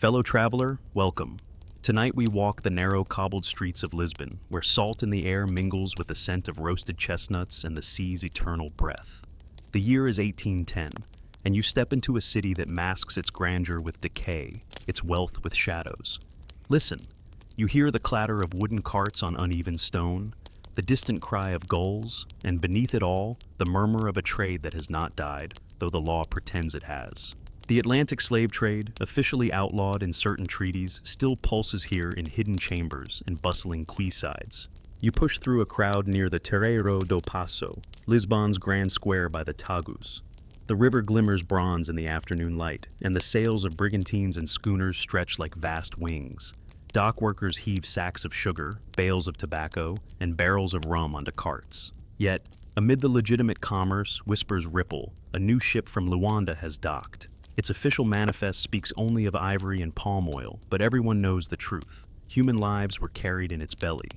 Fellow traveler, welcome. Tonight we walk the narrow cobbled streets of Lisbon, where salt in the air mingles with the scent of roasted chestnuts and the sea's eternal breath. The year is 1810, and you step into a city that masks its grandeur with decay, its wealth with shadows. Listen, you hear the clatter of wooden carts on uneven stone, the distant cry of gulls, and beneath it all, the murmur of a trade that has not died, though the law pretends it has. The Atlantic slave trade, officially outlawed in certain treaties, still pulses here in hidden chambers and bustling quaysides. You push through a crowd near the Terreiro do Passo, Lisbon's grand square by the Tagus. The river glimmers bronze in the afternoon light, and the sails of brigantines and schooners stretch like vast wings. Dock workers heave sacks of sugar, bales of tobacco, and barrels of rum onto carts. Yet, amid the legitimate commerce, whispers ripple. A new ship from Luanda has docked. Its official manifest speaks only of ivory and palm oil, but everyone knows the truth. Human lives were carried in its belly.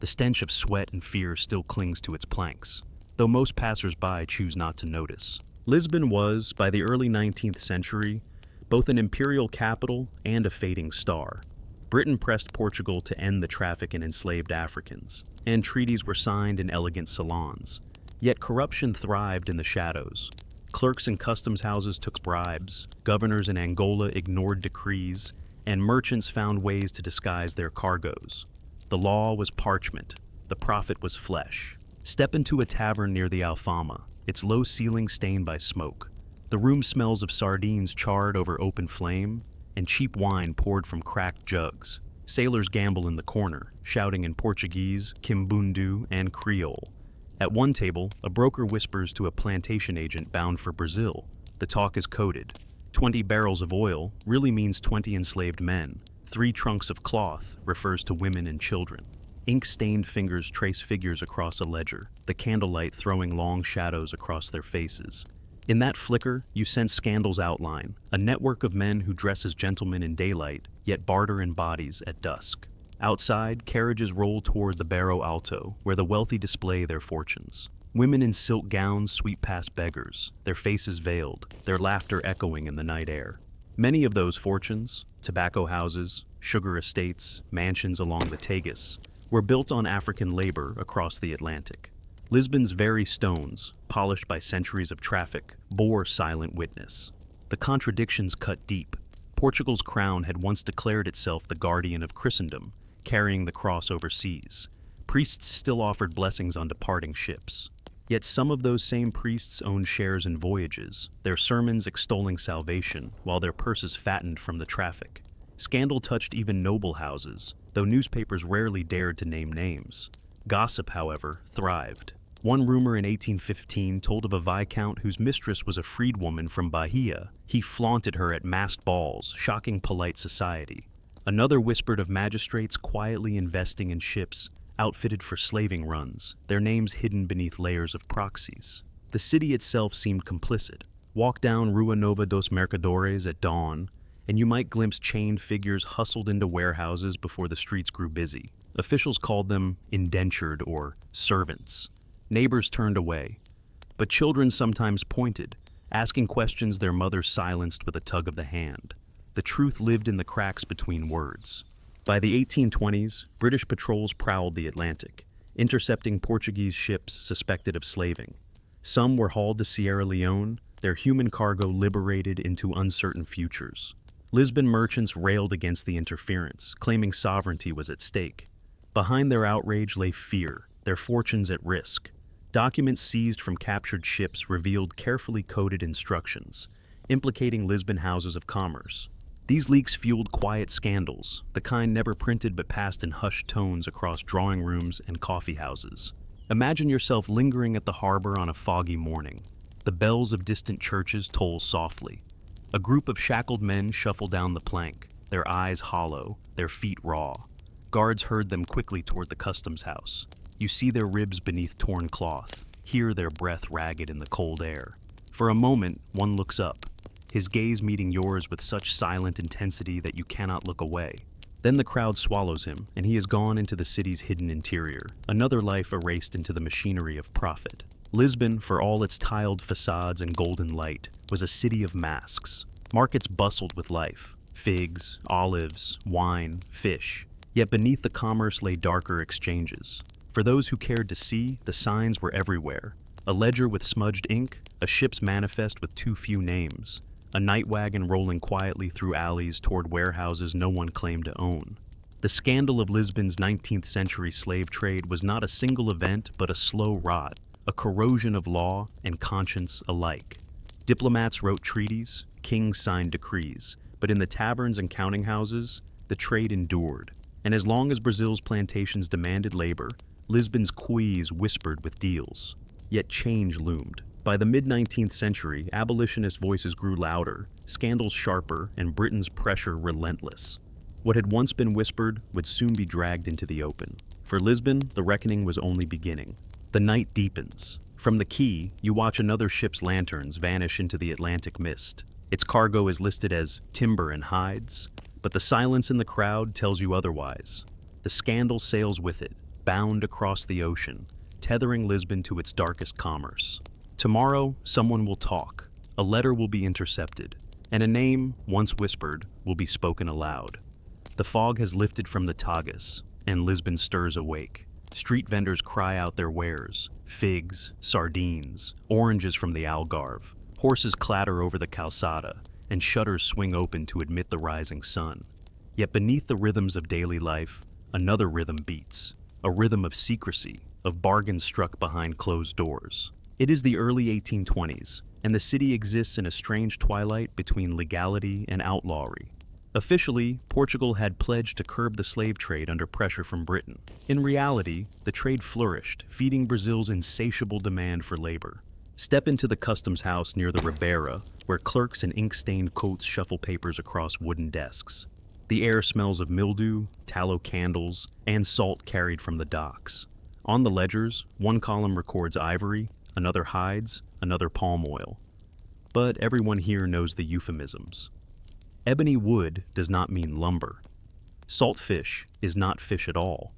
The stench of sweat and fear still clings to its planks, though most passers-by choose not to notice. Lisbon was, by the early 19th century, both an imperial capital and a fading star. Britain pressed Portugal to end the traffic in enslaved Africans, and treaties were signed in elegant salons. Yet corruption thrived in the shadows. Clerks in customs houses took bribes, governors in Angola ignored decrees, and merchants found ways to disguise their cargoes. The law was parchment, the profit was flesh. Step into a tavern near the Alfama, its low ceiling stained by smoke. The room smells of sardines charred over open flame, and cheap wine poured from cracked jugs. Sailors gamble in the corner, shouting in Portuguese, Kimbundu, and Creole. At one table, a broker whispers to a plantation agent bound for Brazil. The talk is coded. 20 barrels of oil really means 20 enslaved men. 3 trunks of cloth refers to women and children. Ink-stained fingers trace figures across a ledger, the candlelight throwing long shadows across their faces. In that flicker, you sense scandal's outline, a network of men who dress as gentlemen in daylight, yet barter in bodies at dusk. Outside, carriages roll toward the Barro Alto, where the wealthy display their fortunes. Women in silk gowns sweep past beggars, their faces veiled, their laughter echoing in the night air. Many of those fortunes, tobacco houses, sugar estates, mansions along the Tagus, were built on African labor across the Atlantic. Lisbon's very stones, polished by centuries of traffic, bore silent witness. The contradictions cut deep. Portugal's crown had once declared itself the guardian of Christendom, carrying the cross overseas. Priests still offered blessings on departing ships. Yet some of those same priests owned shares in voyages, their sermons extolling salvation, while their purses fattened from the traffic. Scandal touched even noble houses, though newspapers rarely dared to name names. Gossip, however, thrived. One rumor in 1815 told of a viscount whose mistress was a freedwoman from Bahia. He flaunted her at masked balls, shocking polite society. Another whispered of magistrates quietly investing in ships outfitted for slaving runs, their names hidden beneath layers of proxies. The city itself seemed complicit. Walk down Rua Nova dos Mercadores at dawn, and you might glimpse chained figures hustled into warehouses before the streets grew busy. Officials called them indentured or servants. Neighbors turned away, but children sometimes pointed, asking questions their mothers silenced with a tug of the hand. The truth lived in the cracks between words. By the 1820s, British patrols prowled the Atlantic, intercepting Portuguese ships suspected of slaving. Some were hauled to Sierra Leone, their human cargo liberated into uncertain futures. Lisbon merchants railed against the interference, claiming sovereignty was at stake. Behind their outrage lay fear, their fortunes at risk. Documents seized from captured ships revealed carefully coded instructions, implicating Lisbon houses of commerce. These leaks fueled quiet scandals, the kind never printed but passed in hushed tones across drawing rooms and coffee houses. Imagine yourself lingering at the harbor on a foggy morning. The bells of distant churches toll softly. A group of shackled men shuffle down the plank, their eyes hollow, their feet raw. Guards herd them quickly toward the customs house. You see their ribs beneath torn cloth, hear their breath ragged in the cold air. For a moment, one looks up, his gaze meeting yours with such silent intensity that you cannot look away. Then the crowd swallows him, and he is gone into the city's hidden interior, another life erased into the machinery of profit. Lisbon, for all its tiled facades and golden light, was a city of masks. Markets bustled with life. figs, olives, wine, fish. Yet beneath the commerce lay darker exchanges. For those who cared to see, the signs were everywhere. A ledger with smudged ink, a ship's manifest with too few names, a night wagon rolling quietly through alleys toward warehouses no one claimed to own. The scandal of Lisbon's 19th century slave trade was not a single event but a slow rot, a corrosion of law and conscience alike. Diplomats wrote treaties, kings signed decrees, but in the taverns and counting houses, the trade endured. And as long as Brazil's plantations demanded labor, Lisbon's quays whispered with deals. Yet change loomed. By the mid-19th century, abolitionist voices grew louder, scandals sharper, and Britain's pressure relentless. What had once been whispered would soon be dragged into the open. For Lisbon, the reckoning was only beginning. The night deepens. From the quay, you watch another ship's lanterns vanish into the Atlantic mist. Its cargo is listed as timber and hides, but the silence in the crowd tells you otherwise. The scandal sails with it, bound across the ocean, tethering Lisbon to its darkest commerce. Tomorrow, someone will talk, a letter will be intercepted, and a name, once whispered, will be spoken aloud. The fog has lifted from the Tagus, and Lisbon stirs awake. Street vendors cry out their wares, figs, sardines, oranges from the Algarve. Horses clatter over the calçada, and shutters swing open to admit the rising sun. Yet beneath the rhythms of daily life, another rhythm beats, a rhythm of secrecy, of bargains struck behind closed doors. It is the early 1820s, and the city exists in a strange twilight between legality and outlawry. Officially, Portugal had pledged to curb the slave trade under pressure from Britain. In reality, the trade flourished, feeding Brazil's insatiable demand for labor. Step into the customs house near the Ribeira, where clerks in ink-stained coats shuffle papers across wooden desks. The air smells of mildew, tallow candles, and salt carried from the docks. On the ledgers, one column records ivory, another hides, another palm oil. But everyone here knows the euphemisms. Ebony wood does not mean lumber. Salt fish is not fish at all.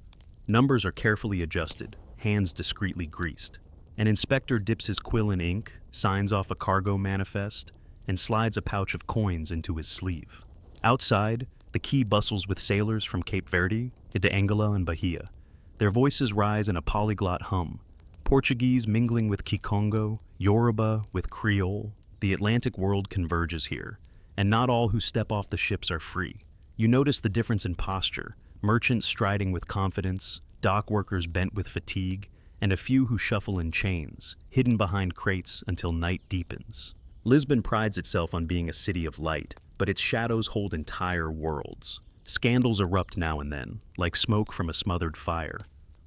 Numbers are carefully adjusted, hands discreetly greased. An inspector dips his quill in ink, signs off a cargo manifest, and slides a pouch of coins into his sleeve. Outside, the quay bustles with sailors from Cape Verde into Angola and Bahia. Their voices rise in a polyglot hum, Portuguese mingling with Kikongo, Yoruba with Creole. The Atlantic world converges here, and not all who step off the ships are free. You notice the difference in posture, merchants striding with confidence, dock workers bent with fatigue, and a few who shuffle in chains, hidden behind crates until night deepens. Lisbon prides itself on being a city of light, but its shadows hold entire worlds. Scandals erupt now and then, like smoke from a smothered fire.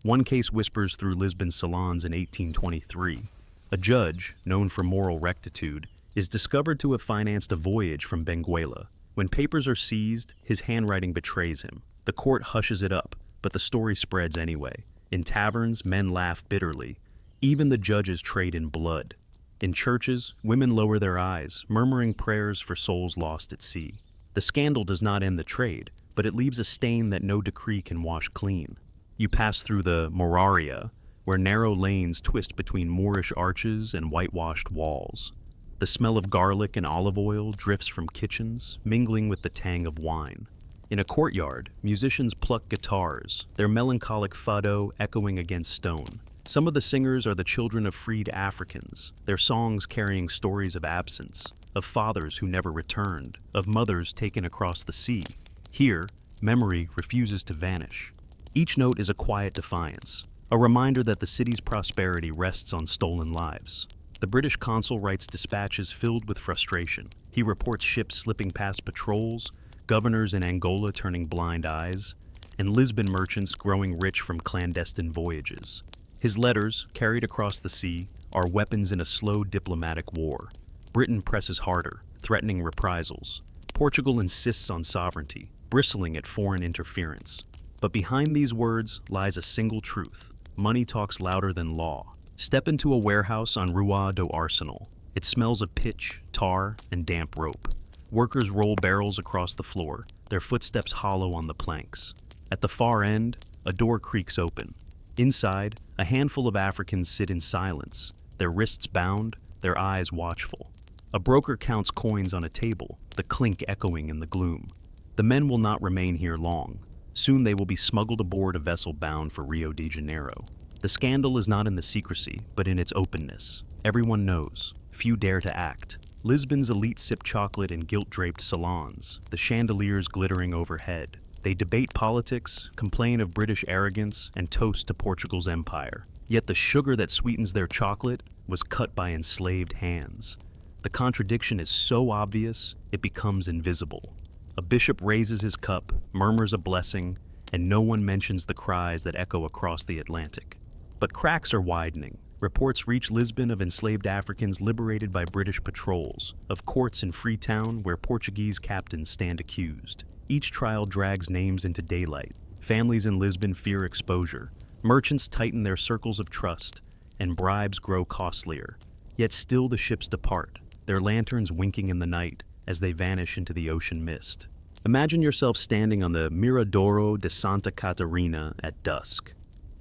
One case whispers through Lisbon's salons in 1823. A judge, known for moral rectitude, is discovered to have financed a voyage from Benguela. When papers are seized, his handwriting betrays him. The court hushes it up, but the story spreads anyway. In taverns, men laugh bitterly. Even the judges trade in blood. In churches, women lower their eyes, murmuring prayers for souls lost at sea. The scandal does not end the trade, but it leaves a stain that no decree can wash clean. You pass through the Moraria, where narrow lanes twist between Moorish arches and whitewashed walls. The smell of garlic and olive oil drifts from kitchens, mingling with the tang of wine. In a courtyard, musicians pluck guitars, their melancholic fado echoing against stone. Some of the singers are the children of freed Africans, their songs carrying stories of absence, of fathers who never returned, of mothers taken across the sea. Here, memory refuses to vanish. Each note is a quiet defiance, a reminder that the city's prosperity rests on stolen lives. The British consul writes dispatches filled with frustration. He reports ships slipping past patrols, governors in Angola turning blind eyes, and Lisbon merchants growing rich from clandestine voyages. His letters, carried across the sea, are weapons in a slow diplomatic war. Britain presses harder, threatening reprisals. Portugal insists on sovereignty, bristling at foreign interference. But behind these words lies a single truth. Money talks louder than law. Step into a warehouse on Rua do Arsenal. It smells of pitch, tar, and damp rope. Workers roll barrels across the floor, their footsteps hollow on the planks. At the far end, a door creaks open. Inside, a handful of Africans sit in silence, their wrists bound, their eyes watchful. A broker counts coins on a table, the clink echoing in the gloom. The men will not remain here long. Soon they will be smuggled aboard a vessel bound for Rio de Janeiro. The scandal is not in the secrecy, but in its openness. Everyone knows. Few dare to act. Lisbon's elite sip chocolate in gilt-draped salons, the chandeliers glittering overhead. They debate politics, complain of British arrogance, and toast to Portugal's empire. Yet the sugar that sweetens their chocolate was cut by enslaved hands. The contradiction is so obvious, it becomes invisible. A bishop raises his cup, murmurs a blessing, and no one mentions the cries that echo across the Atlantic. But cracks are widening. Reports reach Lisbon of enslaved Africans liberated by British patrols, of courts in Freetown where Portuguese captains stand accused. Each trial drags names into daylight. Families in Lisbon fear exposure. Merchants tighten their circles of trust, and bribes grow costlier. Yet still the ships depart, their lanterns winking in the night as they vanish into the ocean mist. Imagine yourself standing on the Miradoro de Santa Catarina at dusk.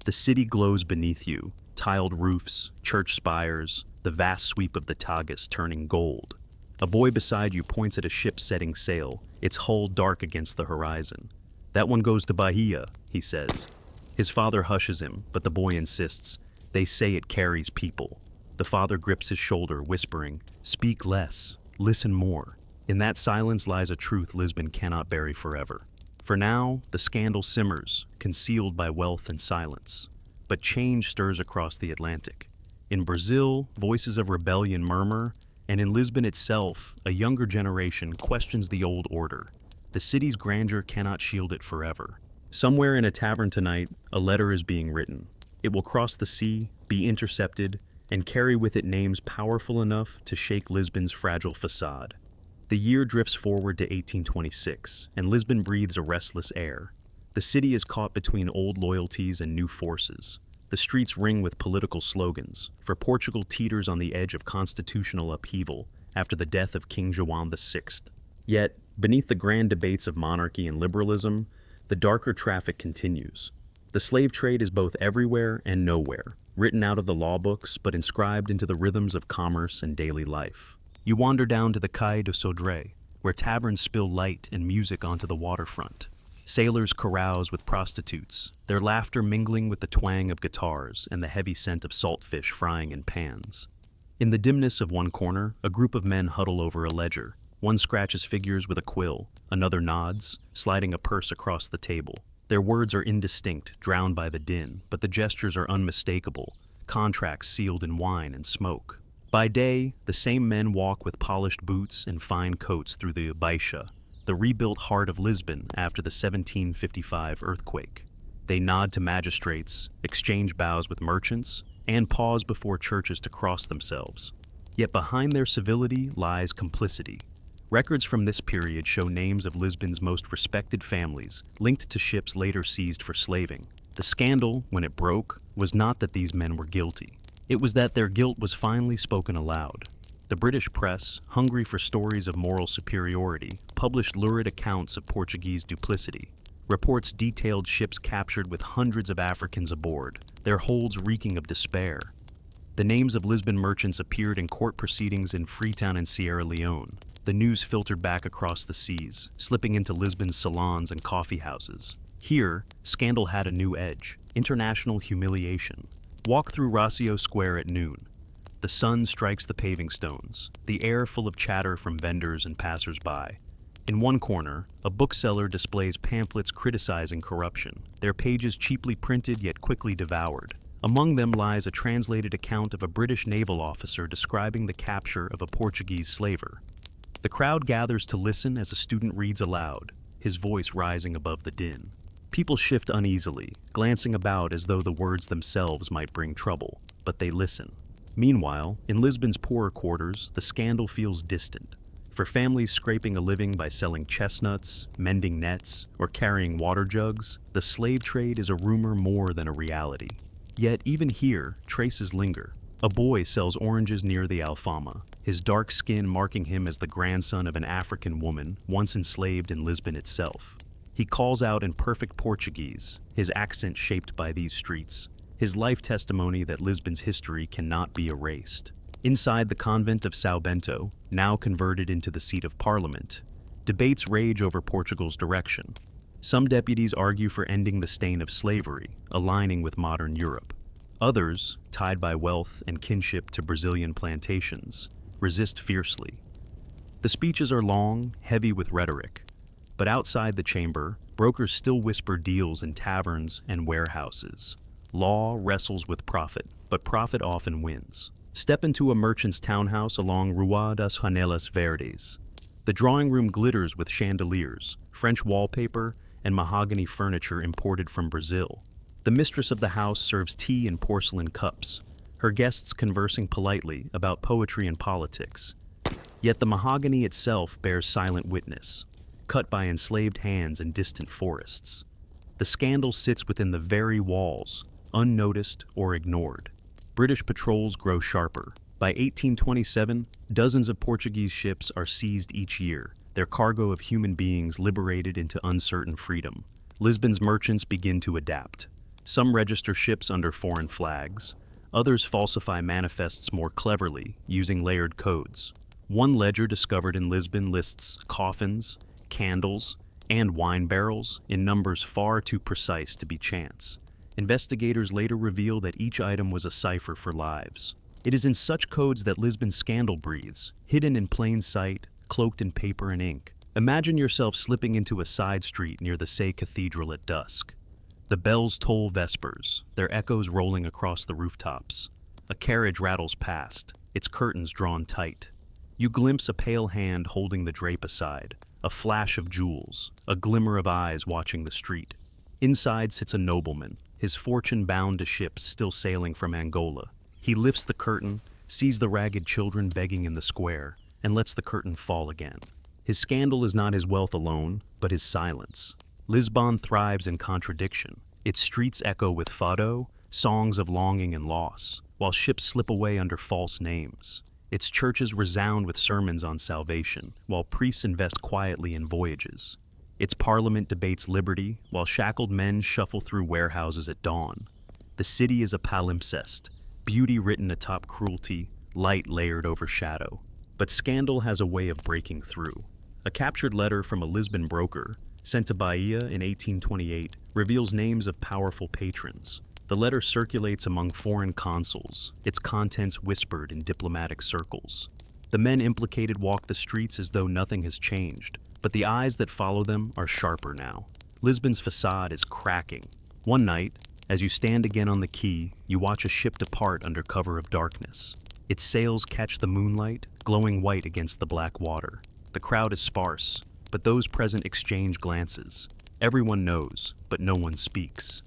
The city glows beneath you, tiled roofs, church spires, the vast sweep of the Tagus turning gold. A boy beside you points at a ship setting sail, its hull dark against the horizon. "That one goes to Bahia," he says. His father hushes him, but the boy insists. "They say it carries people." The father grips his shoulder, whispering, "Speak less, listen more." In that silence lies a truth Lisbon cannot bury forever. For now, the scandal simmers, concealed by wealth and silence. But change stirs across the Atlantic. In Brazil, voices of rebellion murmur, and in Lisbon itself, a younger generation questions the old order. The city's grandeur cannot shield it forever. Somewhere in a tavern tonight, a letter is being written. It will cross the sea, be intercepted, and carry with it names powerful enough to shake Lisbon's fragile facade. The year drifts forward to 1826, and Lisbon breathes a restless air. The city is caught between old loyalties and new forces. The streets ring with political slogans, for Portugal teeters on the edge of constitutional upheaval after the death of King João VI. Yet, beneath the grand debates of monarchy and liberalism, the darker traffic continues. The slave trade is both everywhere and nowhere, written out of the law books but inscribed into the rhythms of commerce and daily life. You wander down to the Cais do Sodré, where taverns spill light and music onto the waterfront. Sailors carouse with prostitutes, their laughter mingling with the twang of guitars and the heavy scent of saltfish frying in pans. In the dimness of one corner, a group of men huddle over a ledger. One scratches figures with a quill, another nods, sliding a purse across the table. Their words are indistinct, drowned by the din, but the gestures are unmistakable, contracts sealed in wine and smoke. By day, the same men walk with polished boots and fine coats through the Baixa, the rebuilt heart of Lisbon after the 1755 earthquake. They nod to magistrates, exchange bows with merchants, and pause before churches to cross themselves. Yet behind their civility lies complicity. Records from this period show names of Lisbon's most respected families, linked to ships later seized for slaving. The scandal, when it broke, was not that these men were guilty. It was that their guilt was finally spoken aloud. The British press, hungry for stories of moral superiority, published lurid accounts of Portuguese duplicity. Reports detailed ships captured with hundreds of Africans aboard, their holds reeking of despair. The names of Lisbon merchants appeared in court proceedings in Freetown and Sierra Leone. The news filtered back across the seas, slipping into Lisbon's salons and coffee houses. Here, scandal had a new edge: international humiliation. Walk through Rocio Square at noon. The sun strikes the paving stones, the air full of chatter from vendors and passers-by. In one corner, a bookseller displays pamphlets criticizing corruption, their pages cheaply printed yet quickly devoured. Among them lies a translated account of a British naval officer describing the capture of a Portuguese slaver. The crowd gathers to listen as a student reads aloud, his voice rising above the din. People shift uneasily, glancing about as though the words themselves might bring trouble, but they listen. Meanwhile, in Lisbon's poorer quarters, the scandal feels distant. For families scraping a living by selling chestnuts, mending nets, or carrying water jugs, the slave trade is a rumor more than a reality. Yet even here, traces linger. A boy sells oranges near the Alfama, his dark skin marking him as the grandson of an African woman once enslaved in Lisbon itself. He calls out in perfect Portuguese, his accent shaped by these streets, his life testimony that Lisbon's history cannot be erased. Inside the convent of São Bento, now converted into the seat of parliament, Debates rage over Portugal's direction. Some deputies argue for ending the stain of slavery, aligning with modern Europe. Others, tied by wealth and kinship to Brazilian plantations, resist fiercely. The speeches are long, heavy with rhetoric, but outside the chamber, brokers still whisper deals in taverns and warehouses. Law wrestles with profit, but profit often wins. Step into a merchant's townhouse along Rua das Janelas Verdes. The drawing room glitters with chandeliers, French wallpaper, and mahogany furniture imported from Brazil. The mistress of the house serves tea in porcelain cups, her guests conversing politely about poetry and politics. Yet the mahogany itself bears silent witness, cut by enslaved hands in distant forests. The scandal sits within the very walls, unnoticed or ignored. British patrols grow sharper. By 1827, dozens of Portuguese ships are seized each year, their cargo of human beings liberated into uncertain freedom. Lisbon's merchants begin to adapt. Some register ships under foreign flags. Others falsify manifests more cleverly, using layered codes. One ledger discovered in Lisbon lists coffins, candles, and wine barrels in numbers far too precise to be chance. Investigators later reveal that each item was a cipher for lives. It is in such codes that Lisbon's scandal breathes, hidden in plain sight, cloaked in paper and ink. Imagine yourself slipping into a side street near the Sé Cathedral at dusk. The bells toll vespers, their echoes rolling across the rooftops. A carriage rattles past, its curtains drawn tight. You glimpse a pale hand holding the drape aside, a flash of jewels, a glimmer of eyes watching the street. Inside sits a nobleman, his fortune bound to ships still sailing from Angola. He lifts the curtain, sees the ragged children begging in the square, and lets the curtain fall again. His scandal is not his wealth alone, but his silence. Lisbon thrives in contradiction. Its streets echo with fado, songs of longing and loss, while ships slip away under false names. Its churches resound with sermons on salvation, while priests invest quietly in voyages. Its parliament debates liberty, while shackled men shuffle through warehouses at dawn. The city is a palimpsest, beauty written atop cruelty, light layered over shadow. But scandal has a way of breaking through. A captured letter from a Lisbon broker, sent to Bahia in 1828, reveals names of powerful patrons. The letter circulates among foreign consuls, its contents whispered in diplomatic circles. The men implicated walk the streets as though nothing has changed, but the eyes that follow them are sharper now. Lisbon's facade is cracking. One night, as you stand again on the quay, you watch a ship depart under cover of darkness. Its sails catch the moonlight, glowing white against the black water. The crowd is sparse, but those present exchange glances. Everyone knows, but no one speaks.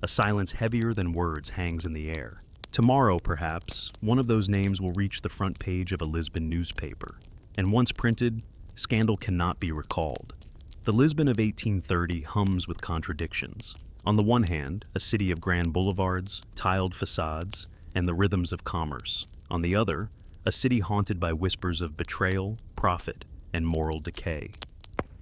A silence heavier than words hangs in the air. Tomorrow, perhaps, one of those names will reach the front page of a Lisbon newspaper. And once printed, scandal cannot be recalled. The Lisbon of 1830 hums with contradictions. On the one hand, a city of grand boulevards, tiled facades, and the rhythms of commerce. On the other, a city haunted by whispers of betrayal, profit, and moral decay.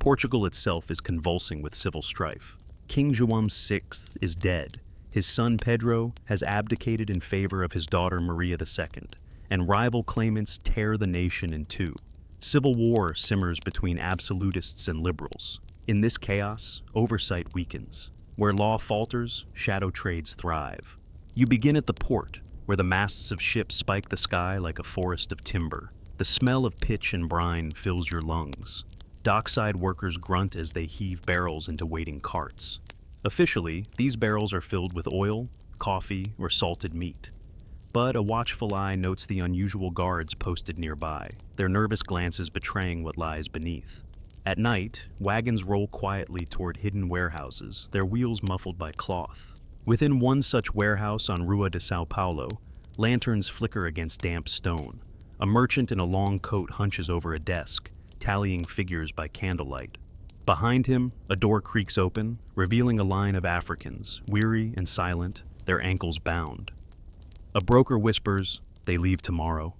Portugal itself is convulsing with civil strife. King João VI is dead. His son Pedro has abdicated in favor of his daughter Maria II, and rival claimants tear the nation in two. Civil war simmers between absolutists and liberals. In this chaos, oversight weakens. Where law falters, shadow trades thrive. You begin at the port, where the masts of ships spike the sky like a forest of timber. The smell of pitch and brine fills your lungs. Dockside workers grunt as they heave barrels into waiting carts. Officially, these barrels are filled with oil, coffee, or salted meat. But a watchful eye notes the unusual guards posted nearby, their nervous glances betraying what lies beneath. At night, wagons roll quietly toward hidden warehouses, their wheels muffled by cloth. Within one such warehouse on Rua de São Paulo, lanterns flicker against damp stone. A merchant in a long coat hunches over a desk, tallying figures by candlelight. Behind him, a door creaks open, revealing a line of Africans, weary and silent, their ankles bound. A broker whispers, "They leave tomorrow."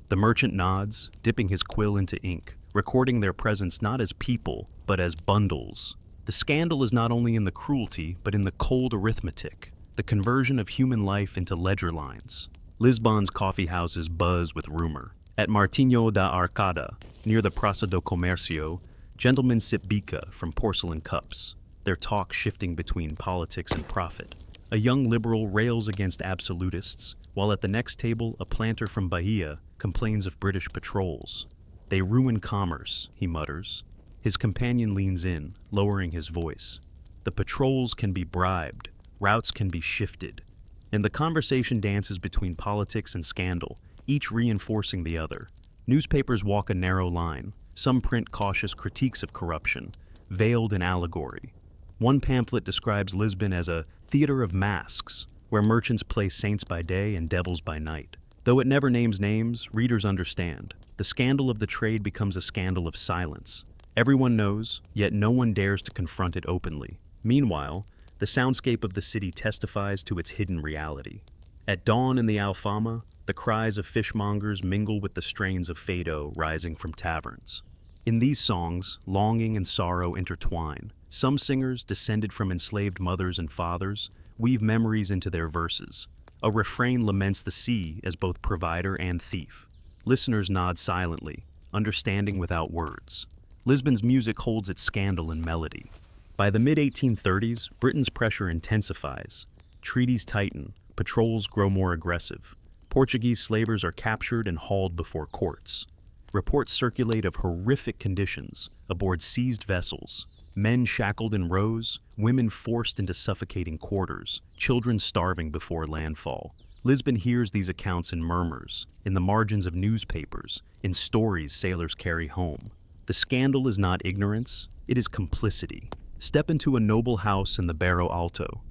The merchant nods, dipping his quill into ink, recording their presence not as people, but as bundles. The scandal is not only in the cruelty, but in the cold arithmetic, the conversion of human life into ledger lines. Lisbon's coffee houses buzz with rumor. At Martinho da Arcada, near the Praça do Comércio, Gentlemen sip bica from porcelain cups, their talk shifting between politics and profit. A young liberal rails against absolutists, while at the next table a planter from Bahia complains of British patrols. They ruin commerce, he mutters. His companion leans in, lowering his voice. The patrols can be bribed, routes can be shifted. And the conversation dances between politics and scandal, each reinforcing the other. Newspapers walk a narrow line. Some print cautious critiques of corruption, veiled in allegory. One pamphlet describes Lisbon as a theater of masks, where merchants play saints by day and devils by night. Though it never names names, readers understand. The scandal of the trade becomes a scandal of silence. Everyone knows, yet no one dares to confront it openly. Meanwhile, the soundscape of the city testifies to its hidden reality. At dawn in the Alfama, the cries of fishmongers mingle with the strains of fado rising from taverns. In these songs, longing and sorrow intertwine. Some singers, descended from enslaved mothers and fathers, weave memories into their verses. A refrain laments the sea as both provider and thief. Listeners nod silently, understanding without words. Lisbon's music holds its scandal in melody. By the mid-1830s, Britain's pressure intensifies. Treaties tighten, patrols grow more aggressive. Portuguese slavers are captured and hauled before courts. Reports circulate of horrific conditions aboard seized vessels. Men shackled in rows, women forced into suffocating quarters, children starving before landfall. Lisbon hears these accounts in murmurs, in the margins of newspapers, in stories sailors carry home. The scandal is not ignorance, it is complicity. Step into a noble house in the Barro Alto.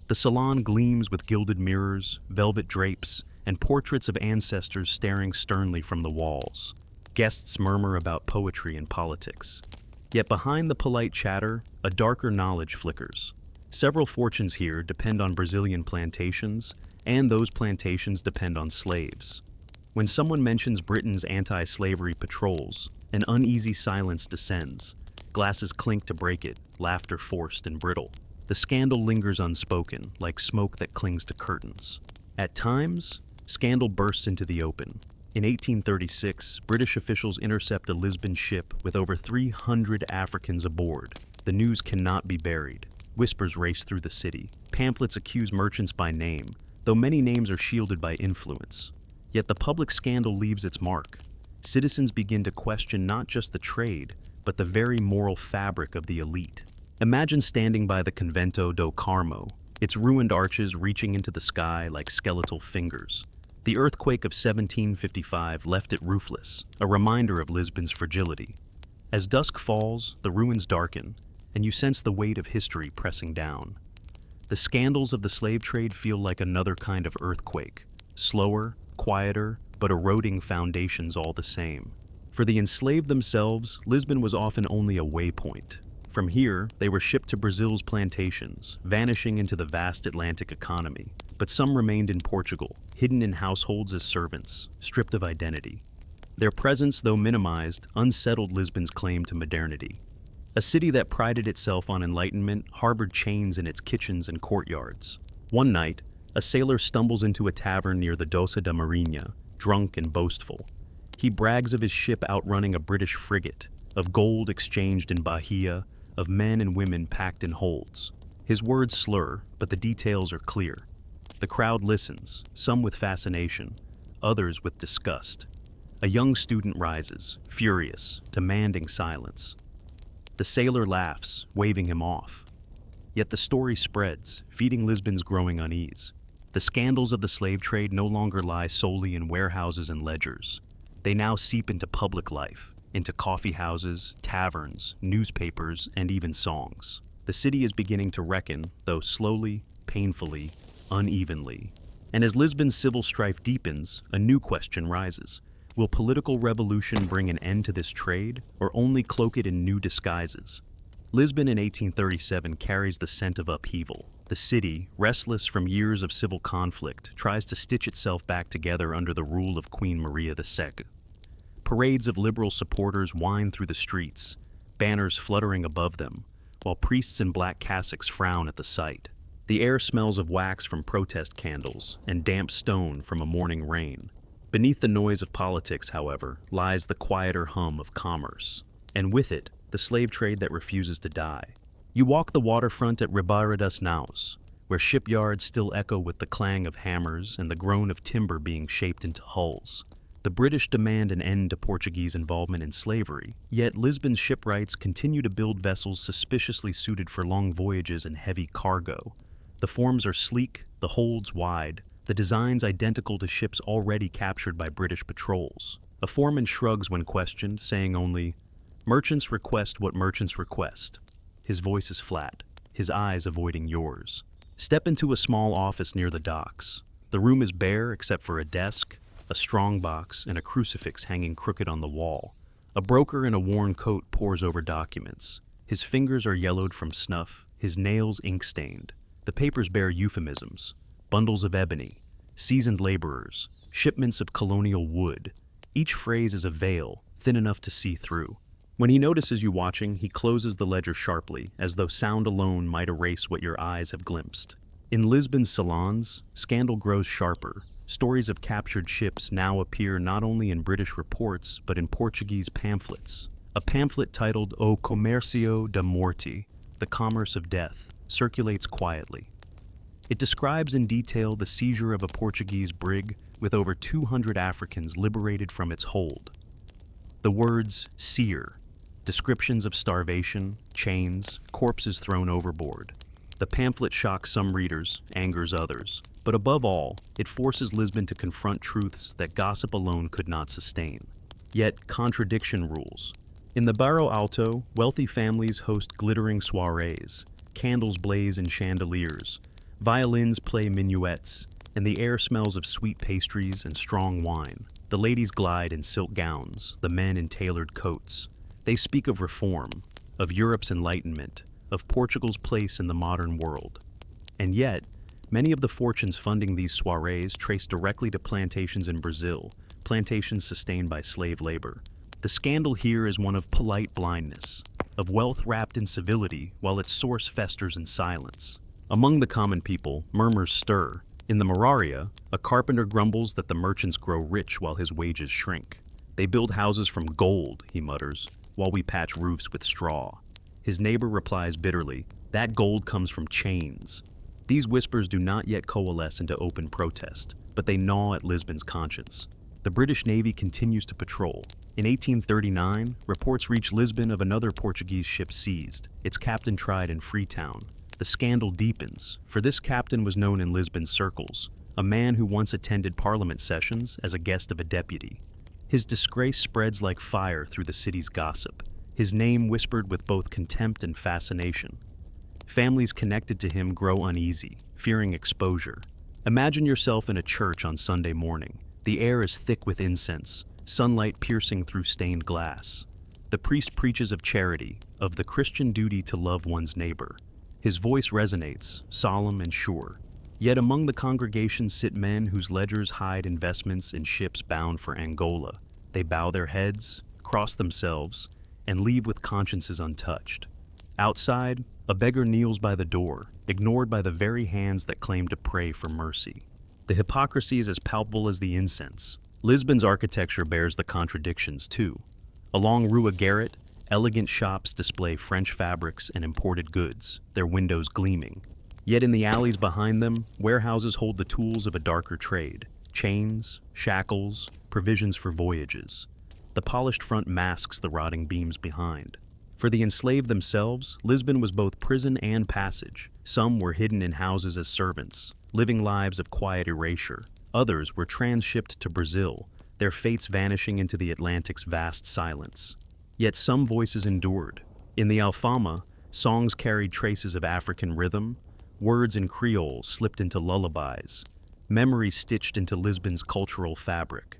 The salon gleams with gilded mirrors, velvet drapes, and portraits of ancestors staring sternly from the walls. Guests murmur about poetry and politics. Yet behind the polite chatter, a darker knowledge flickers. Several fortunes here depend on Brazilian plantations, and those plantations depend on slaves. When someone mentions Britain's anti-slavery patrols, an uneasy silence descends. Glasses clink to break it, laughter forced and brittle. The scandal lingers unspoken, like smoke that clings to curtains. At times, scandal bursts into the open. In 1836, British officials intercept a Lisbon ship with over 300 Africans aboard. The news cannot be buried. Whispers race through the city. Pamphlets accuse merchants by name, though many names are shielded by influence. Yet the public scandal leaves its mark. Citizens begin to question not just the trade, but the very moral fabric of the elite. Imagine standing by the Convento do Carmo, its ruined arches reaching into the sky like skeletal fingers. The earthquake of 1755 left it roofless, a reminder of Lisbon's fragility. As dusk falls, the ruins darken, and you sense the weight of history pressing down. The scandals of the slave trade feel like another kind of earthquake, slower, quieter, but eroding foundations all the same. For the enslaved themselves, Lisbon was often only a waypoint. From here, they were shipped to Brazil's plantations, vanishing into the vast Atlantic economy. But some remained in Portugal, hidden in households as servants, stripped of identity. Their presence, though minimized, unsettled Lisbon's claim to modernity. A city that prided itself on enlightenment harbored chains in its kitchens and courtyards. One night, a sailor stumbles into a tavern near the Doça da Marinha, drunk and boastful. He brags of his ship outrunning a British frigate, of gold exchanged in Bahia, of men and women packed in holds. His words slur, but the details are clear. The crowd listens, some with fascination, others with disgust. A young student rises, furious, demanding silence. The sailor laughs, waving him off. Yet the story spreads, feeding Lisbon's growing unease. The scandals of the slave trade no longer lie solely in warehouses and ledgers. They now seep into public life, into coffee houses, taverns, newspapers, and even songs. The city is beginning to reckon, though slowly, painfully, unevenly. And as Lisbon's civil strife deepens, a new question rises. Will political revolution bring an end to this trade, or only cloak it in new disguises? Lisbon in 1837 carries the scent of upheaval. The city, restless from years of civil conflict, tries to stitch itself back together under the rule of Queen Maria II. Parades of liberal supporters wind through the streets, banners fluttering above them, while priests in black cassocks frown at the sight. The air smells of wax from protest candles and damp stone from a morning rain. Beneath the noise of politics, however, lies the quieter hum of commerce, and with it, the slave trade that refuses to die. You walk the waterfront at Ribeira das Naus, where shipyards still echo with the clang of hammers and the groan of timber being shaped into hulls. The British demand an end to Portuguese involvement in slavery, yet Lisbon's shipwrights continue to build vessels suspiciously suited for long voyages and heavy cargo. The forms are sleek, the holds wide, the designs identical to ships already captured by British patrols. A foreman shrugs when questioned, saying only, "Merchants request what merchants request." His voice is flat, his eyes avoiding yours. Step into a small office near the docks. The room is bare except for a desk, a strongbox, and a crucifix hanging crooked on the wall. A broker in a worn coat pores over documents. His fingers are yellowed from snuff, his nails ink-stained. The papers bear euphemisms: bundles of ebony, seasoned laborers, shipments of colonial wood. Each phrase is a veil, thin enough to see through. When he notices you watching, he closes the ledger sharply, as though sound alone might erase what your eyes have glimpsed. In Lisbon's salons, scandal grows sharper. Stories of captured ships now appear not only in British reports, but in Portuguese pamphlets. A pamphlet titled O Comércio da Morte, The Commerce of Death, circulates quietly. It describes in detail the seizure of a Portuguese brig with over 200 Africans liberated from its hold. The words seer, descriptions of starvation, chains, corpses thrown overboard. The pamphlet shocks some readers, angers others. But above all, it forces Lisbon to confront truths that gossip alone could not sustain. Yet, contradiction rules. In the Barro Alto, wealthy families host glittering soirees. Candles blaze in chandeliers. Violins play minuets, and the air smells of sweet pastries and strong wine. The ladies glide in silk gowns, the men in tailored coats. They speak of reform, of Europe's enlightenment, of Portugal's place in the modern world. And yet, many of the fortunes funding these soirees trace directly to plantations in Brazil, plantations sustained by slave labor. The scandal here is one of polite blindness, of wealth wrapped in civility while its source festers in silence. Among the common people, murmurs stir. In the Moraria, a carpenter grumbles that the merchants grow rich while his wages shrink. "They build houses from gold," he mutters, "while we patch roofs with straw." His neighbor replies bitterly, "That gold comes from chains." These whispers do not yet coalesce into open protest, but they gnaw at Lisbon's conscience. The British Navy continues to patrol. In 1839, reports reach Lisbon of another Portuguese ship seized, its captain tried in Freetown. The scandal deepens, for this captain was known in Lisbon circles, a man who once attended parliament sessions as a guest of a deputy. His disgrace spreads like fire through the city's gossip, his name whispered with both contempt and fascination. Families connected to him grow uneasy, fearing exposure. Imagine yourself in a church on Sunday morning. The air is thick with incense, sunlight piercing through stained glass. The priest preaches of charity, of the Christian duty to love one's neighbor. His voice resonates, solemn and sure. Yet among the congregation sit men whose ledgers hide investments in ships bound for Angola. They bow their heads, cross themselves, and leave with consciences untouched. Outside, a beggar kneels by the door, ignored by the very hands that claim to pray for mercy. The hypocrisy is as palpable as the incense. Lisbon's architecture bears the contradictions, too. Along Rua Garrett, elegant shops display French fabrics and imported goods, their windows gleaming. Yet in the alleys behind them, warehouses hold the tools of a darker trade: chains, shackles, provisions for voyages. The polished front masks the rotting beams behind. For the enslaved themselves, Lisbon was both prison and passage. Some were hidden in houses as servants, living lives of quiet erasure. Others were transshipped to Brazil, their fates vanishing into the Atlantic's vast silence. Yet some voices endured. In the Alfama, songs carried traces of African rhythm, words in Creole slipped into lullabies, memories stitched into Lisbon's cultural fabric.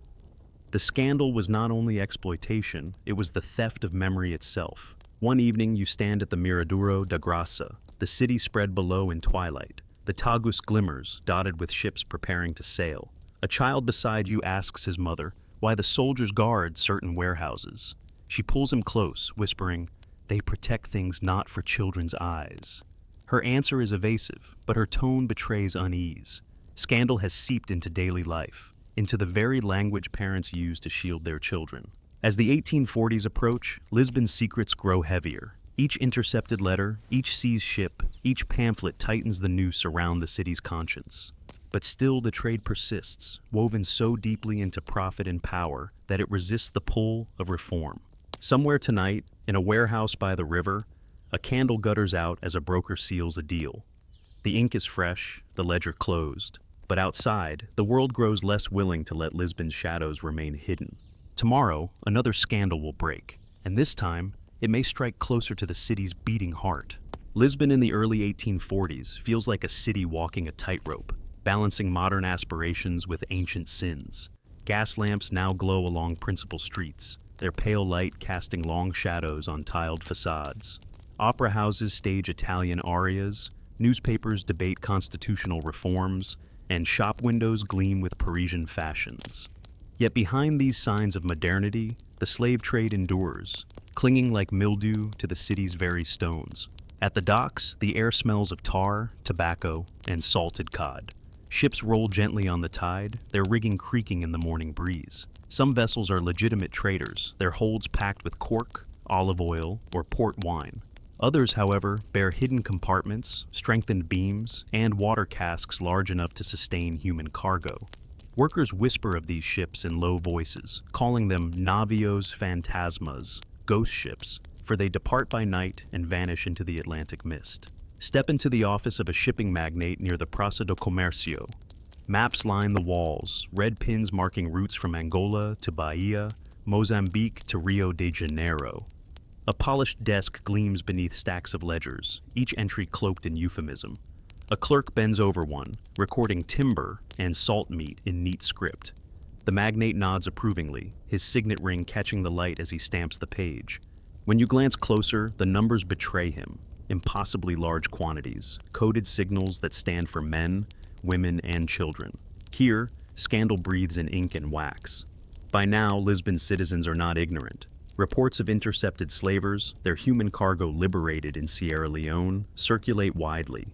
The scandal was not only exploitation, it was the theft of memory itself. One evening you stand at the Miradouro da Graça, the city spread below in twilight. The Tagus glimmers, dotted with ships preparing to sail. A child beside you asks his mother why the soldiers guard certain warehouses. She pulls him close, whispering, "They protect things not for children's eyes." Her answer is evasive, but her tone betrays unease. Scandal has seeped into daily life, into the very language parents use to shield their children. As the 1840s approach, Lisbon's secrets grow heavier. Each intercepted letter, each seized ship, each pamphlet tightens the noose around the city's conscience. But still the trade persists, woven so deeply into profit and power that it resists the pull of reform. Somewhere tonight, in a warehouse by the river, a candle gutters out as a broker seals a deal. The ink is fresh, the ledger closed. But outside, the world grows less willing to let Lisbon's shadows remain hidden. Tomorrow, another scandal will break, and this time, it may strike closer to the city's beating heart. Lisbon in the early 1840s feels like a city walking a tightrope, balancing modern aspirations with ancient sins. Gas lamps now glow along principal streets, their pale light casting long shadows on tiled facades. Opera houses stage Italian arias, newspapers debate constitutional reforms, and shop windows gleam with Parisian fashions. Yet behind these signs of modernity, the slave trade endures, clinging like mildew to the city's very stones. At the docks, the air smells of tar, tobacco, and salted cod. Ships roll gently on the tide, their rigging creaking in the morning breeze. Some vessels are legitimate traders, their holds packed with cork, olive oil, or port wine. Others, however, bear hidden compartments, strengthened beams, and water casks large enough to sustain human cargo. Workers whisper of these ships in low voices, calling them navios fantasmas, ghost ships, for they depart by night and vanish into the Atlantic mist. Step into the office of a shipping magnate near the Praça do Comércio. Maps line the walls, red pins marking routes from Angola to Bahia, Mozambique to Rio de Janeiro. A polished desk gleams beneath stacks of ledgers, each entry cloaked in euphemism. A clerk bends over one, recording timber and salt meat in neat script. The magnate nods approvingly, his signet ring catching the light as he stamps the page. When you glance closer, the numbers betray him. Impossibly large quantities, coded signals that stand for men, women, and children. Here, scandal breathes in ink and wax. By now, Lisbon's citizens are not ignorant. Reports of intercepted slavers, their human cargo liberated in Sierra Leone, circulate widely.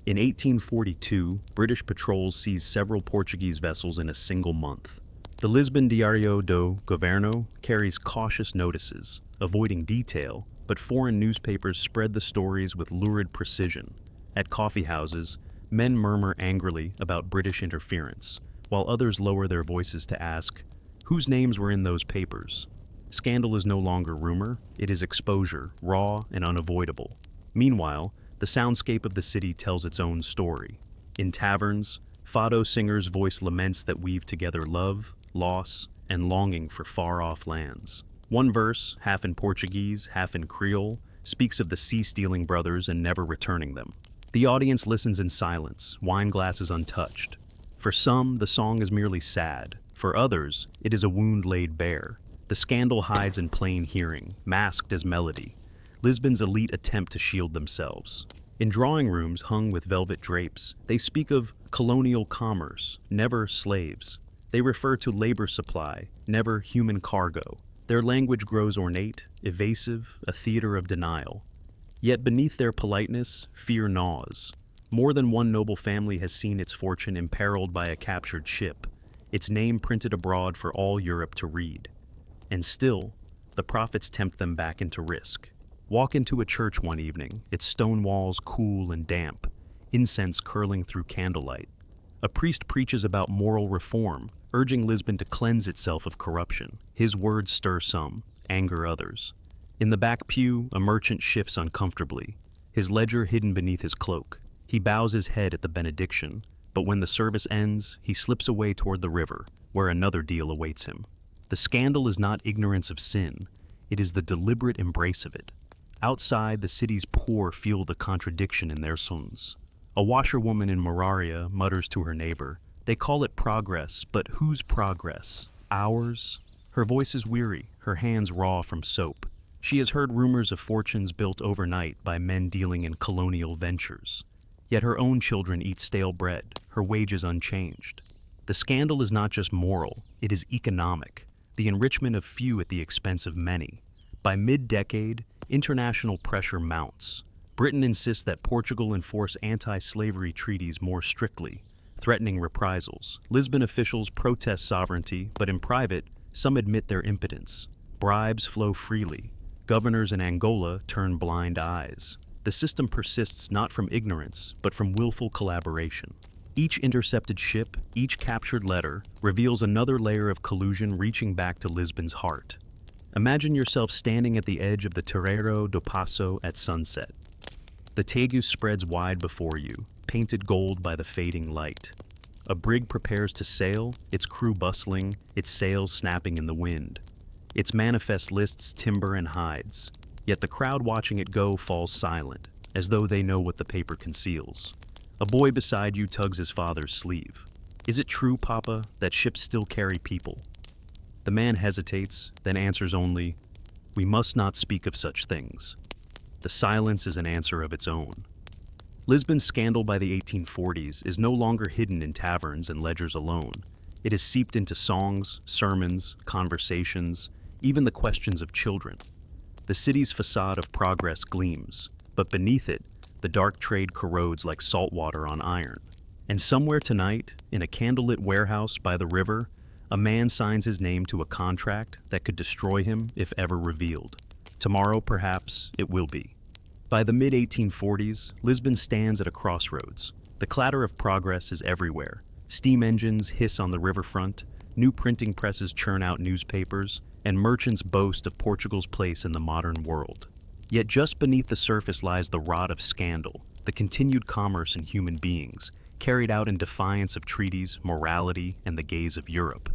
In 1842, British patrols seized several Portuguese vessels in a single month. The Lisbon Diário do Governo carries cautious notices, avoiding detail, but foreign newspapers spread the stories with lurid precision. At coffee houses, men murmur angrily about British interference, while others lower their voices to ask, whose names were in those papers? Scandal is no longer rumor, it is exposure, raw and unavoidable. Meanwhile, the soundscape of the city tells its own story. In taverns, fado singers voice laments that weave together love, loss, and longing for far-off lands. One verse, half in Portuguese, half in Creole, speaks of the sea-stealing brothers and never returning them. The audience listens in silence, wine glasses untouched. For some, the song is merely sad. For others, it is a wound laid bare. The scandal hides in plain hearing, masked as melody. Lisbon's elite attempt to shield themselves. In drawing rooms hung with velvet drapes, they speak of colonial commerce, never slaves. They refer to labor supply, never human cargo. Their language grows ornate, evasive, a theater of denial. Yet beneath their politeness, fear gnaws. More than one noble family has seen its fortune imperiled by a captured ship, its name printed abroad for all Europe to read. And still, the prophets tempt them back into risk. Walk into a church one evening, its stone walls cool and damp, incense curling through candlelight. A priest preaches about moral reform, urging Lisbon to cleanse itself of corruption. His words stir some, anger others. In the back pew, a merchant shifts uncomfortably, his ledger hidden beneath his cloak. He bows his head at the benediction, but when the service ends, he slips away toward the river, where another deal awaits him. The scandal is not ignorance of sin, it is the deliberate embrace of it. Outside, the city's poor feel the contradiction in their sons. A washerwoman in Moraria mutters to her neighbor, "They call it progress, but whose progress? Ours?" Her voice is weary, her hands raw from soap. She has heard rumors of fortunes built overnight by men dealing in colonial ventures. Yet her own children eat stale bread, her wages unchanged. The scandal is not just moral, it is economic. The enrichment of few at the expense of many. By mid-decade, international pressure mounts. Britain insists that Portugal enforce anti-slavery treaties more strictly, threatening reprisals. Lisbon officials protest sovereignty, but in private, some admit their impotence. Bribes flow freely. Governors in Angola turn blind eyes. The system persists not from ignorance, but from willful collaboration. Each intercepted ship, each captured letter, reveals another layer of collusion reaching back to Lisbon's heart. Imagine yourself standing at the edge of the Terreiro do Passo at sunset. The Tagus spreads wide before you, painted gold by the fading light. A brig prepares to sail, its crew bustling, its sails snapping in the wind. Its manifest lists timber and hides, yet the crowd watching it go falls silent, as though they know what the paper conceals. A boy beside you tugs his father's sleeve. "Is it true, Papa, that ships still carry people?" The man hesitates, then answers only, "We must not speak of such things." The silence is an answer of its own. Lisbon's scandal by the 1840s is no longer hidden in taverns and ledgers alone. It is seeped into songs, sermons, conversations, even the questions of children. The city's facade of progress gleams, but beneath it, the dark trade corrodes like salt water on iron. And somewhere tonight, in a candlelit warehouse by the river, a man signs his name to a contract that could destroy him if ever revealed. Tomorrow, perhaps, it will be. By the mid-1840s, Lisbon stands at a crossroads. The clatter of progress is everywhere. Steam engines hiss on the riverfront, new printing presses churn out newspapers, and merchants boast of Portugal's place in the modern world. Yet just beneath the surface lies the rot of scandal, the continued commerce in human beings, carried out in defiance of treaties, morality, and the gaze of Europe.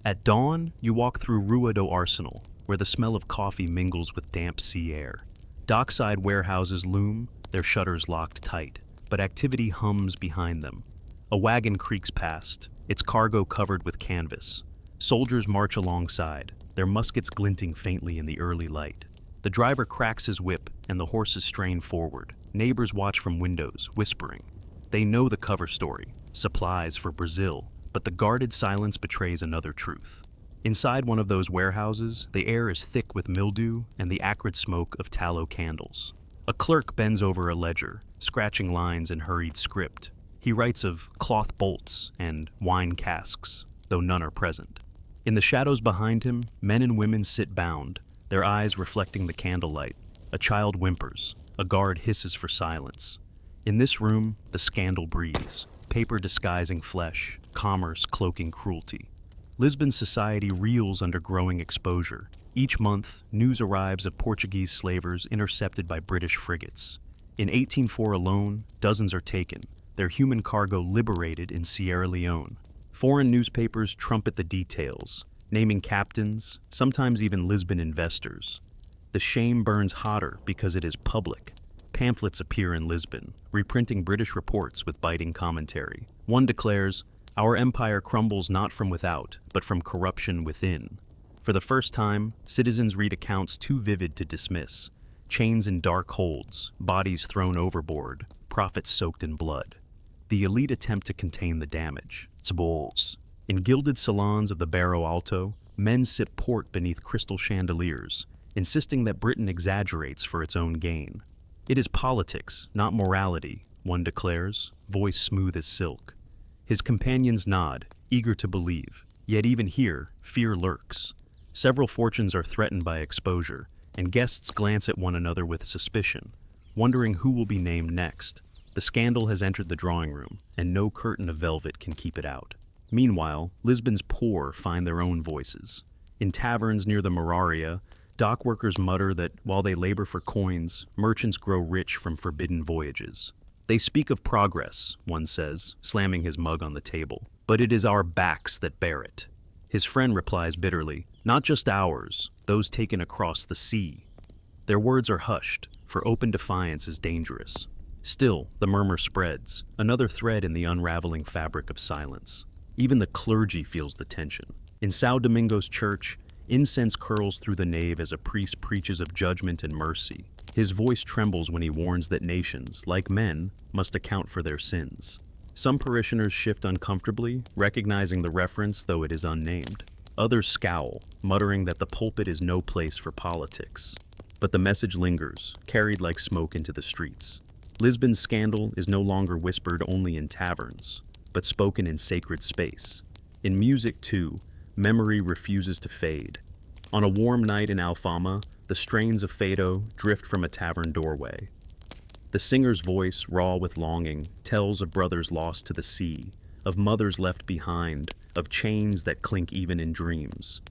At dawn, you walk through Rua do Arsenal, where the smell of coffee mingles with damp sea air. Dockside warehouses loom, their shutters locked tight, but activity hums behind them. A wagon creaks past, its cargo covered with canvas. Soldiers march alongside, their muskets glinting faintly in the early light. The driver cracks his whip, and the horses strain forward. Neighbors watch from windows, whispering. They know the cover story, supplies for Brazil, but the guarded silence betrays another truth. Inside one of those warehouses, the air is thick with mildew and the acrid smoke of tallow candles. A clerk bends over a ledger, scratching lines in hurried script. He writes of cloth bolts and wine casks, though none are present. In the shadows behind him, men and women sit bound, their eyes reflecting the candlelight. A child whimpers, a guard hisses for silence. In this room, the scandal breathes, paper disguising flesh, commerce cloaking cruelty. Lisbon society reels under growing exposure. Each month, news arrives of Portuguese slavers intercepted by British frigates. In 1804 alone, dozens are taken, their human cargo liberated in Sierra Leone. Foreign newspapers trumpet the details, naming captains, sometimes even Lisbon investors. The shame burns hotter because it is public. Pamphlets appear in Lisbon, reprinting British reports with biting commentary. One declares, "Our empire crumbles not from without, but from corruption within." For the first time, citizens read accounts too vivid to dismiss. Chains in dark holds, bodies thrown overboard, profits soaked in blood. The elite attempt to contain the damage. Balls. In gilded salons of the Barro Alto, men sip port beneath crystal chandeliers, insisting that Britain exaggerates for its own gain. It is politics, not morality, one declares, voice smooth as silk. His companions nod, eager to believe, yet even here, fear lurks. Several fortunes are threatened by exposure, and guests glance at one another with suspicion, wondering who will be named next. The scandal has entered the drawing room, and no curtain of velvet can keep it out. Meanwhile, Lisbon's poor find their own voices. In taverns near the Moraria, dock workers mutter that while they labor for coins, merchants grow rich from forbidden voyages. They speak of progress, one says, slamming his mug on the table, but it is our backs that bear it. His friend replies bitterly, "Not just ours, those taken across the sea." Their words are hushed, for open defiance is dangerous. Still, the murmur spreads, another thread in the unraveling fabric of silence. Even the clergy feels the tension. In São Domingo's church, incense curls through the nave as a priest preaches of judgment and mercy. His voice trembles when he warns that nations, like men, must account for their sins. Some parishioners shift uncomfortably, recognizing the reference though it is unnamed. Others scowl, muttering that the pulpit is no place for politics. But the message lingers, carried like smoke into the streets. Lisbon's scandal is no longer whispered only in taverns, but spoken in sacred space. In music, too, memory refuses to fade. On a warm night in Alfama, the strains of Fado drift from a tavern doorway. The singer's voice, raw with longing, tells of brothers lost to the sea, of mothers left behind, of chains that clink even in dreams.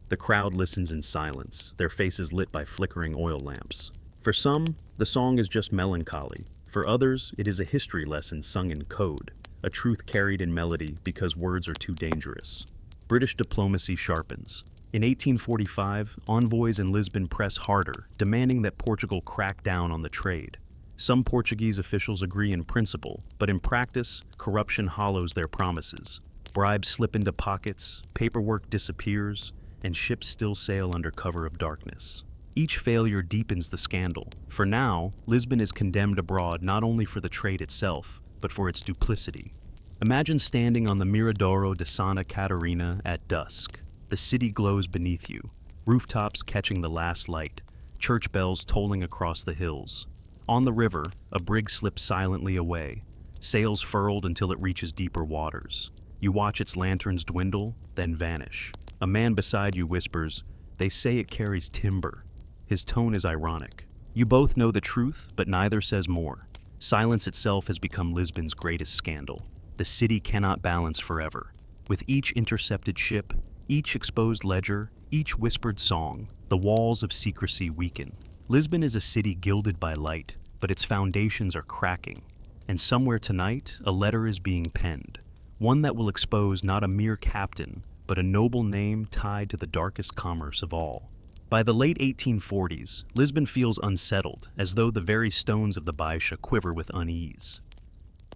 The crowd listens in silence, their faces lit by flickering oil lamps. For some, the song is just melancholy. For others, it is a history lesson sung in code, a truth carried in melody because words are too dangerous. British diplomacy sharpens. In 1845, envoys in Lisbon press harder, demanding that Portugal crack down on the trade. Some Portuguese officials agree in principle, but in practice, corruption hollows their promises. Bribes slip into pockets, paperwork disappears, and ships still sail under cover of darkness. Each failure deepens the scandal. For now, Lisbon is condemned abroad not only for the trade itself, but for its duplicity. Imagine standing on the Miradoro de Santa Catarina at dusk. The city glows beneath you, rooftops catching the last light, church bells tolling across the hills. On the river, a brig slips silently away, sails furled until it reaches deeper waters. You watch its lanterns dwindle, then vanish. A man beside you whispers, "They say it carries timber." His tone is ironic. You both know the truth, but neither says more. Silence itself has become Lisbon's greatest scandal. The city cannot balance forever. With each intercepted ship, each exposed ledger, each whispered song, the walls of secrecy weaken. Lisbon is a city gilded by light, but its foundations are cracking. And somewhere tonight, a letter is being penned. One that will expose not a mere captain, but a noble name tied to the darkest commerce of all. By the late 1840s, Lisbon feels unsettled, as though the very stones of the Baixa quiver with unease.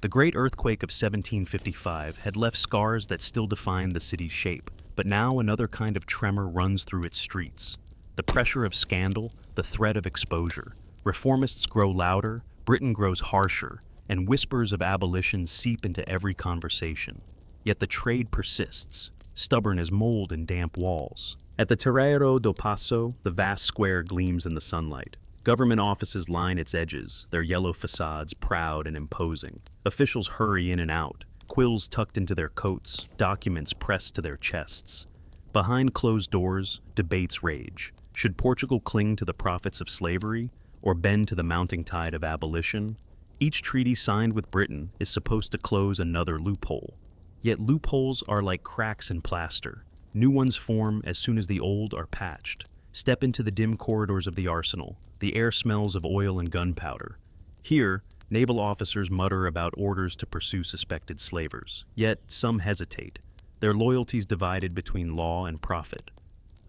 The great earthquake of 1755 had left scars that still define the city's shape, but now another kind of tremor runs through its streets. The pressure of scandal, the threat of exposure. Reformists grow louder, Britain grows harsher, and whispers of abolition seep into every conversation. Yet the trade persists, stubborn as mold in damp walls. At the Terreiro do Passo, the vast square gleams in the sunlight. Government offices line its edges, their yellow facades proud and imposing. Officials hurry in and out, quills tucked into their coats, documents pressed to their chests. Behind closed doors, debates rage. Should Portugal cling to the profits of slavery, or bend to the mounting tide of abolition? Each treaty signed with Britain is supposed to close another loophole. Yet loopholes are like cracks in plaster. New ones form as soon as the old are patched. Step into the dim corridors of the arsenal. The air smells of oil and gunpowder. Here, naval officers mutter about orders to pursue suspected slavers. Yet some hesitate, their loyalties divided between law and profit.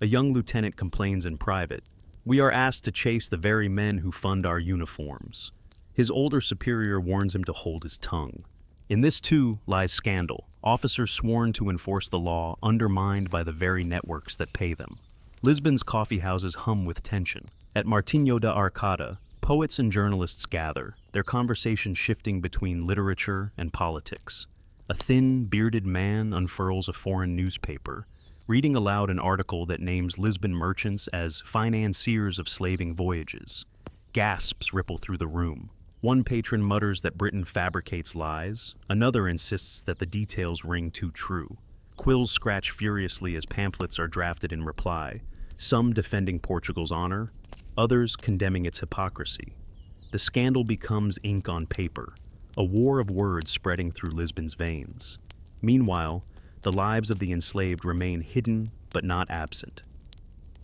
A young lieutenant complains in private, "We are asked to chase the very men who fund our uniforms." His older superior warns him to hold his tongue. In this too lies scandal. Officers sworn to enforce the law undermined by the very networks that pay them. Lisbon's coffee houses hum with tension. At Martinho da Arcada, poets and journalists gather, their conversation shifting between literature and politics. A thin, bearded man unfurls a foreign newspaper, reading aloud an article that names Lisbon merchants as financiers of slaving voyages. Gasps ripple through the room. One patron mutters that Britain fabricates lies, another insists that the details ring too true. Quills scratch furiously as pamphlets are drafted in reply, some defending Portugal's honor, others condemning its hypocrisy. The scandal becomes ink on paper, a war of words spreading through Lisbon's veins. Meanwhile, the lives of the enslaved remain hidden but not absent.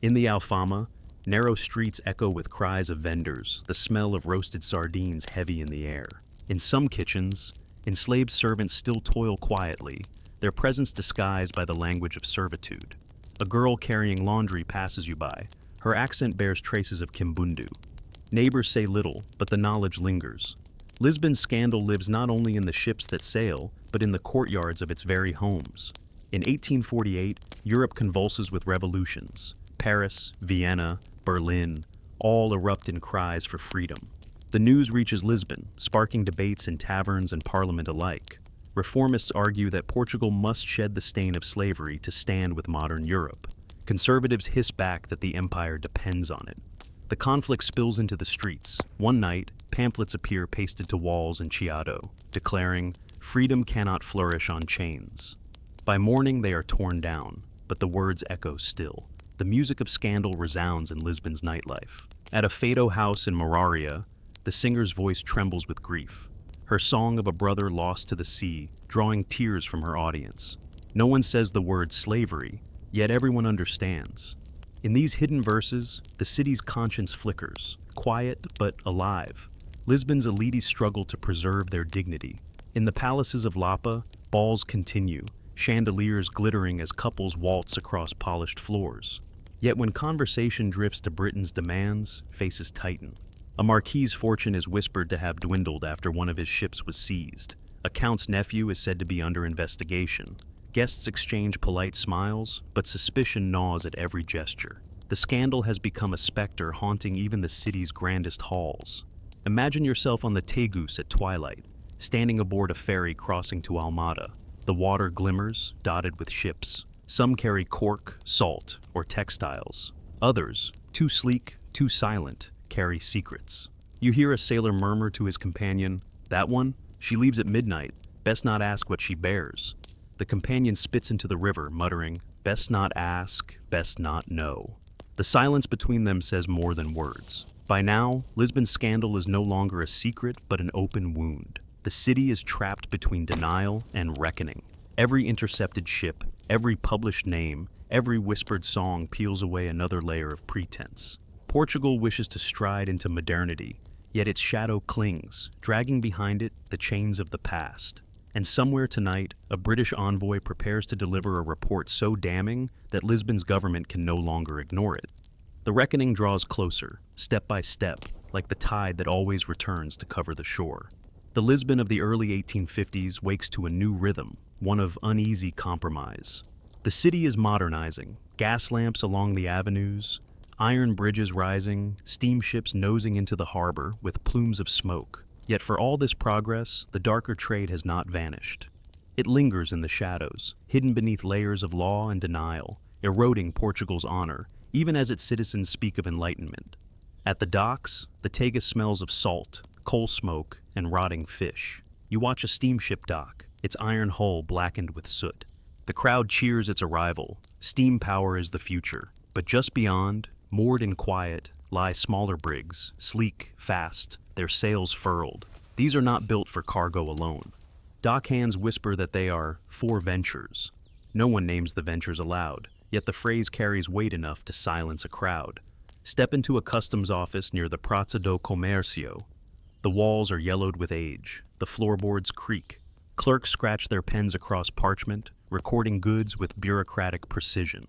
In the Alfama, narrow streets echo with cries of vendors, the smell of roasted sardines heavy in the air. In some kitchens, enslaved servants still toil quietly, their presence disguised by the language of servitude. A girl carrying laundry passes you by. Her accent bears traces of Kimbundu. Neighbors say little, but the knowledge lingers. Lisbon's scandal lives not only in the ships that sail, but in the courtyards of its very homes. In 1848, Europe convulses with revolutions. Paris, Vienna, Berlin, all erupt in cries for freedom. The news reaches Lisbon, sparking debates in taverns and parliament alike. Reformists argue that Portugal must shed the stain of slavery to stand with modern Europe. Conservatives hiss back that the empire depends on it. The conflict spills into the streets. One night, pamphlets appear pasted to walls in Chiado, declaring, "Freedom cannot flourish on chains." By morning they are torn down, but the words echo still. the music of scandal resounds in Lisbon's nightlife. At a Fado house in Moraria, the singer's voice trembles with grief, her song of a brother lost to the sea, drawing tears from her audience. No one says the word slavery, yet everyone understands. In these hidden verses, the city's conscience flickers, quiet but alive. Lisbon's elites struggle to preserve their dignity. In the palaces of Lapa, balls continue, chandeliers glittering as couples waltz across polished floors. Yet when conversation drifts to Britain's demands, faces tighten. A marquis's fortune is whispered to have dwindled after one of his ships was seized. A count's nephew is said to be under investigation. Guests exchange polite smiles, but suspicion gnaws at every gesture. The scandal has become a specter haunting even the city's grandest halls. Imagine yourself on the Tagus at twilight, standing aboard a ferry crossing to Almada. The water glimmers, dotted with ships. Some carry cork, salt, or textiles. Others, too sleek, too silent, carry secrets. You hear a sailor murmur to his companion, "That one? She leaves at midnight. Best not ask what she bears." The companion spits into the river, muttering, "Best not ask, best not know." The silence between them says more than words. By now, Lisbon's scandal is no longer a secret, but an open wound. The city is trapped between denial and reckoning. Every intercepted ship, every published name, every whispered song peels away another layer of pretense. Portugal wishes to stride into modernity, yet its shadow clings, dragging behind it the chains of the past. And somewhere tonight, a British envoy prepares to deliver a report so damning that Lisbon's government can no longer ignore it. The reckoning draws closer, step by step, like the tide that always returns to cover the shore. The Lisbon of the early 1850s wakes to a new rhythm, one of uneasy compromise. The city is modernizing, gas lamps along the avenues, iron bridges rising, steamships nosing into the harbor with plumes of smoke. Yet for all this progress, the darker trade has not vanished. It lingers in the shadows, hidden beneath layers of law and denial, eroding Portugal's honor, even as its citizens speak of enlightenment. At the docks, the Tagus smells of salt, coal smoke, and rotting fish. You watch a steamship dock, its iron hull blackened with soot. The crowd cheers its arrival. Steam power is the future. But just beyond, moored in quiet, lie smaller brigs, sleek, fast, their sails furled. These are not built for cargo alone. Dockhands whisper that they are for ventures. No one names the ventures aloud, yet the phrase carries weight enough to silence a crowd. Step into a customs office near the Praça do Comércio. The walls are yellowed with age. The floorboards creak. Clerks scratch their pens across parchment, recording goods with bureaucratic precision.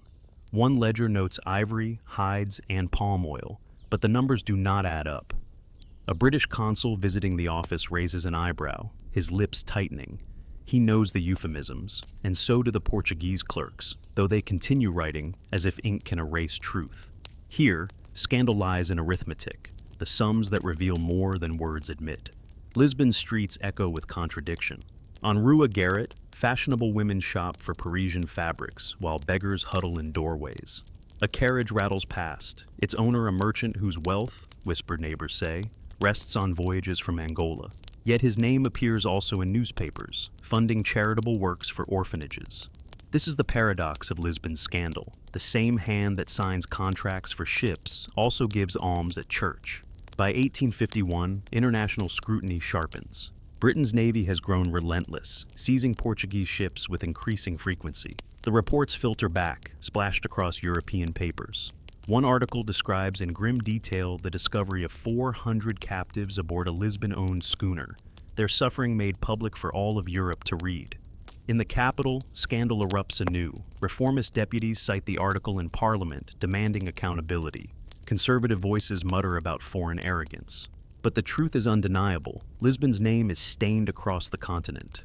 One ledger notes ivory, hides, and palm oil, but the numbers do not add up. A British consul visiting the office raises an eyebrow, his lips tightening. He knows the euphemisms, and so do the Portuguese clerks, though they continue writing as if ink can erase truth. Here, scandal lies in arithmetic, the sums that reveal more than words admit. Lisbon's streets echo with contradiction. On Rua Garrett, fashionable women shop for Parisian fabrics, while beggars huddle in doorways. A carriage rattles past, its owner a merchant whose wealth, whispered neighbors say, rests on voyages from Angola. Yet his name appears also in newspapers, funding charitable works for orphanages. This is the paradox of Lisbon's scandal. The same hand that signs contracts for ships also gives alms at church. By 1851, international scrutiny sharpens. Britain's navy has grown relentless, seizing Portuguese ships with increasing frequency. The reports filter back, splashed across European papers. One article describes in grim detail the discovery of 400 captives aboard a Lisbon-owned schooner, their suffering made public for all of Europe to read. In the capital, scandal erupts anew. Reformist deputies cite the article in Parliament, demanding accountability. Conservative voices mutter about foreign arrogance. But the truth is undeniable. Lisbon's name is stained across the continent.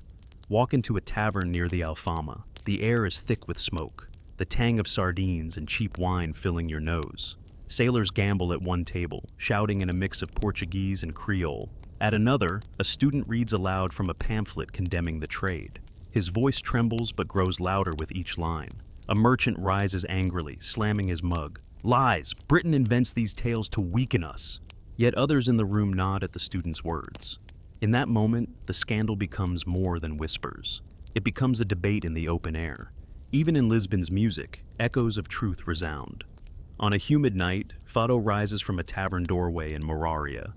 Walk into a tavern near the Alfama. The air is thick with smoke, the tang of sardines and cheap wine filling your nose. Sailors gamble at one table, shouting in a mix of Portuguese and Creole. At another, a student reads aloud from a pamphlet condemning the trade. His voice trembles but grows louder with each line. A merchant rises angrily, slamming his mug. Lies! Britain invents these tales to weaken us. Yet others in the room nod at the student's words. In that moment, the scandal becomes more than whispers. It becomes a debate in the open air. Even in Lisbon's music, echoes of truth resound. On a humid night, Fado rises from a tavern doorway in Moraria.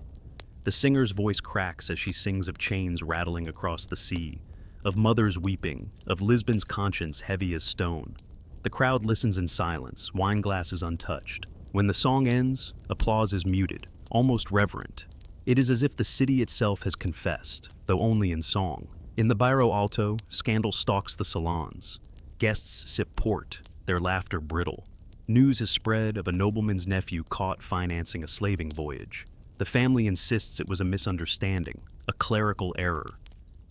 The singer's voice cracks as she sings of chains rattling across the sea, of mothers weeping, of Lisbon's conscience heavy as stone. The crowd listens in silence, wine glasses untouched. When the song ends, applause is muted, almost reverent. It is as if the city itself has confessed, though only in song. In the Bairro Alto, scandal stalks the salons. Guests sip port, their laughter brittle. News is spread of a nobleman's nephew caught financing a slaving voyage. The family insists it was a misunderstanding, a clerical error.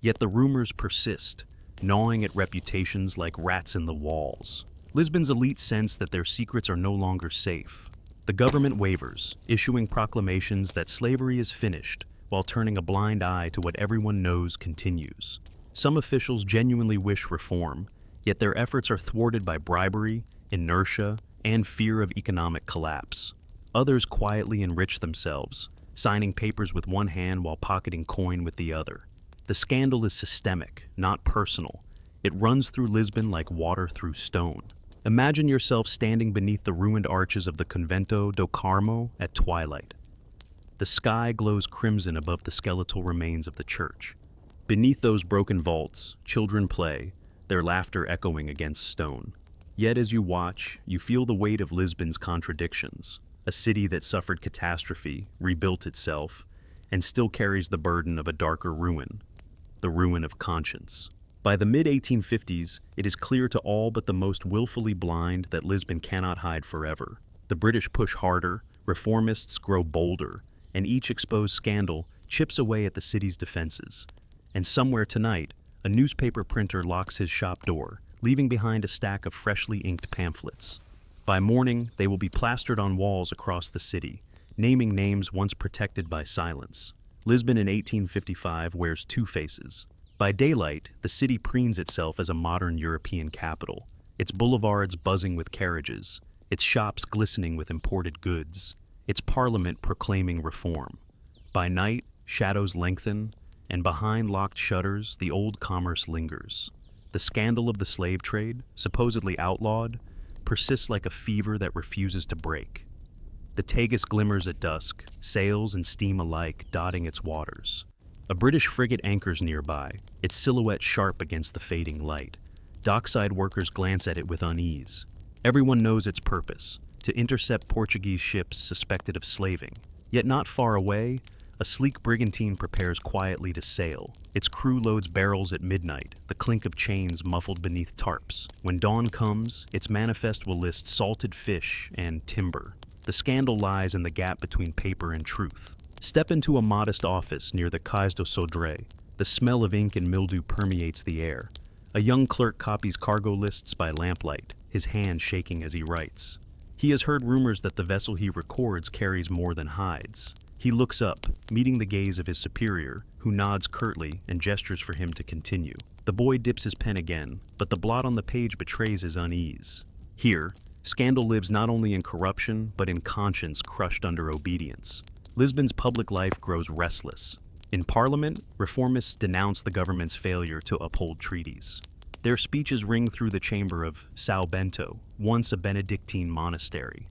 Yet the rumors persist, gnawing at reputations like rats in the walls. Lisbon's elite sense that their secrets are no longer safe. The government wavers, issuing proclamations that slavery is finished, while turning a blind eye to what everyone knows continues. Some officials genuinely wish reform, yet their efforts are thwarted by bribery, inertia, and fear of economic collapse. Others quietly enrich themselves, signing papers with one hand while pocketing coin with the other. The scandal is systemic, not personal. It runs through Lisbon like water through stone. Imagine yourself standing beneath the ruined arches of the Convento do Carmo at twilight. The sky glows crimson above the skeletal remains of the church. Beneath those broken vaults, children play, their laughter echoing against stone. Yet as you watch, you feel the weight of Lisbon's contradictions. A city that suffered catastrophe, rebuilt itself, and still carries the burden of a darker ruin, the ruin of conscience. By the mid-1850s, it is clear to all but the most willfully blind that Lisbon cannot hide forever. The British push harder, reformists grow bolder, and each exposed scandal chips away at the city's defenses. And somewhere tonight, a newspaper printer locks his shop door, leaving behind a stack of freshly inked pamphlets. By morning, they will be plastered on walls across the city, naming names once protected by silence. Lisbon in 1855 wears two faces. By daylight, the city preens itself as a modern European capital, its boulevards buzzing with carriages, its shops glistening with imported goods, its parliament proclaiming reform. By night, shadows lengthen, and behind locked shutters, the old commerce lingers. The scandal of the slave trade, supposedly outlawed, persists like a fever that refuses to break. The Tagus glimmers at dusk, sails and steam alike dotting its waters. A British frigate anchors nearby, its silhouette sharp against the fading light. Dockside workers glance at it with unease. Everyone knows its purpose, to intercept Portuguese ships suspected of slaving. Yet not far away, a sleek brigantine prepares quietly to sail. Its crew loads barrels at midnight, the clink of chains muffled beneath tarps. When dawn comes, its manifest will list salted fish and timber. The scandal lies in the gap between paper and truth. Step into a modest office near the Cais do Sodré. The smell of ink and mildew permeates the air. A young clerk copies cargo lists by lamplight, his hand shaking as he writes. He has heard rumors that the vessel he records carries more than hides. He looks up, meeting the gaze of his superior, who nods curtly and gestures for him to continue. The boy dips his pen again, but the blot on the page betrays his unease. Here, scandal lives not only in corruption, but in conscience crushed under obedience. Lisbon's public life grows restless. In Parliament, reformists denounce the government's failure to uphold treaties. Their speeches ring through the chamber of São Bento, once a Benedictine monastery.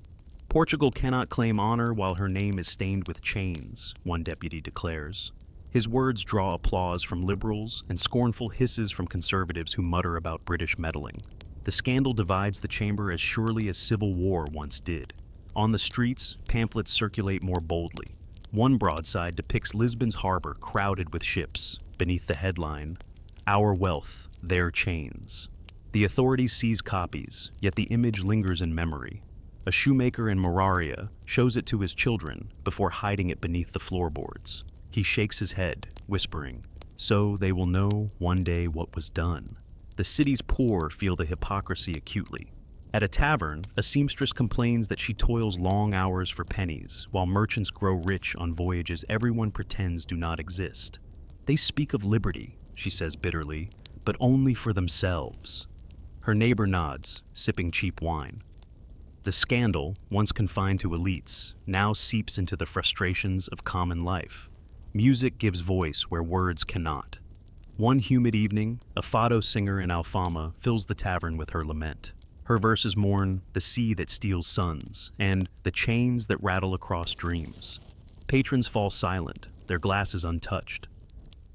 Portugal cannot claim honor while her name is stained with chains, one deputy declares. His words draw applause from liberals and scornful hisses from conservatives who mutter about British meddling. The scandal divides the chamber as surely as civil war once did. On the streets, pamphlets circulate more boldly. One broadside depicts Lisbon's harbor crowded with ships, beneath the headline, "Our wealth, their chains." The authorities seize copies, yet the image lingers in memory. A shoemaker in Moraria shows it to his children before hiding it beneath the floorboards. He shakes his head, whispering, "So they will know one day what was done." The city's poor feel the hypocrisy acutely. At a tavern, a seamstress complains that she toils long hours for pennies, while merchants grow rich on voyages everyone pretends do not exist. "They speak of liberty," she says bitterly, "but only for themselves." Her neighbor nods, sipping cheap wine. The scandal, once confined to elites, now seeps into the frustrations of common life. Music gives voice where words cannot. One humid evening, a fado singer in Alfama fills the tavern with her lament. Her verses mourn the sea that steals suns and the chains that rattle across dreams. Patrons fall silent, their glasses untouched.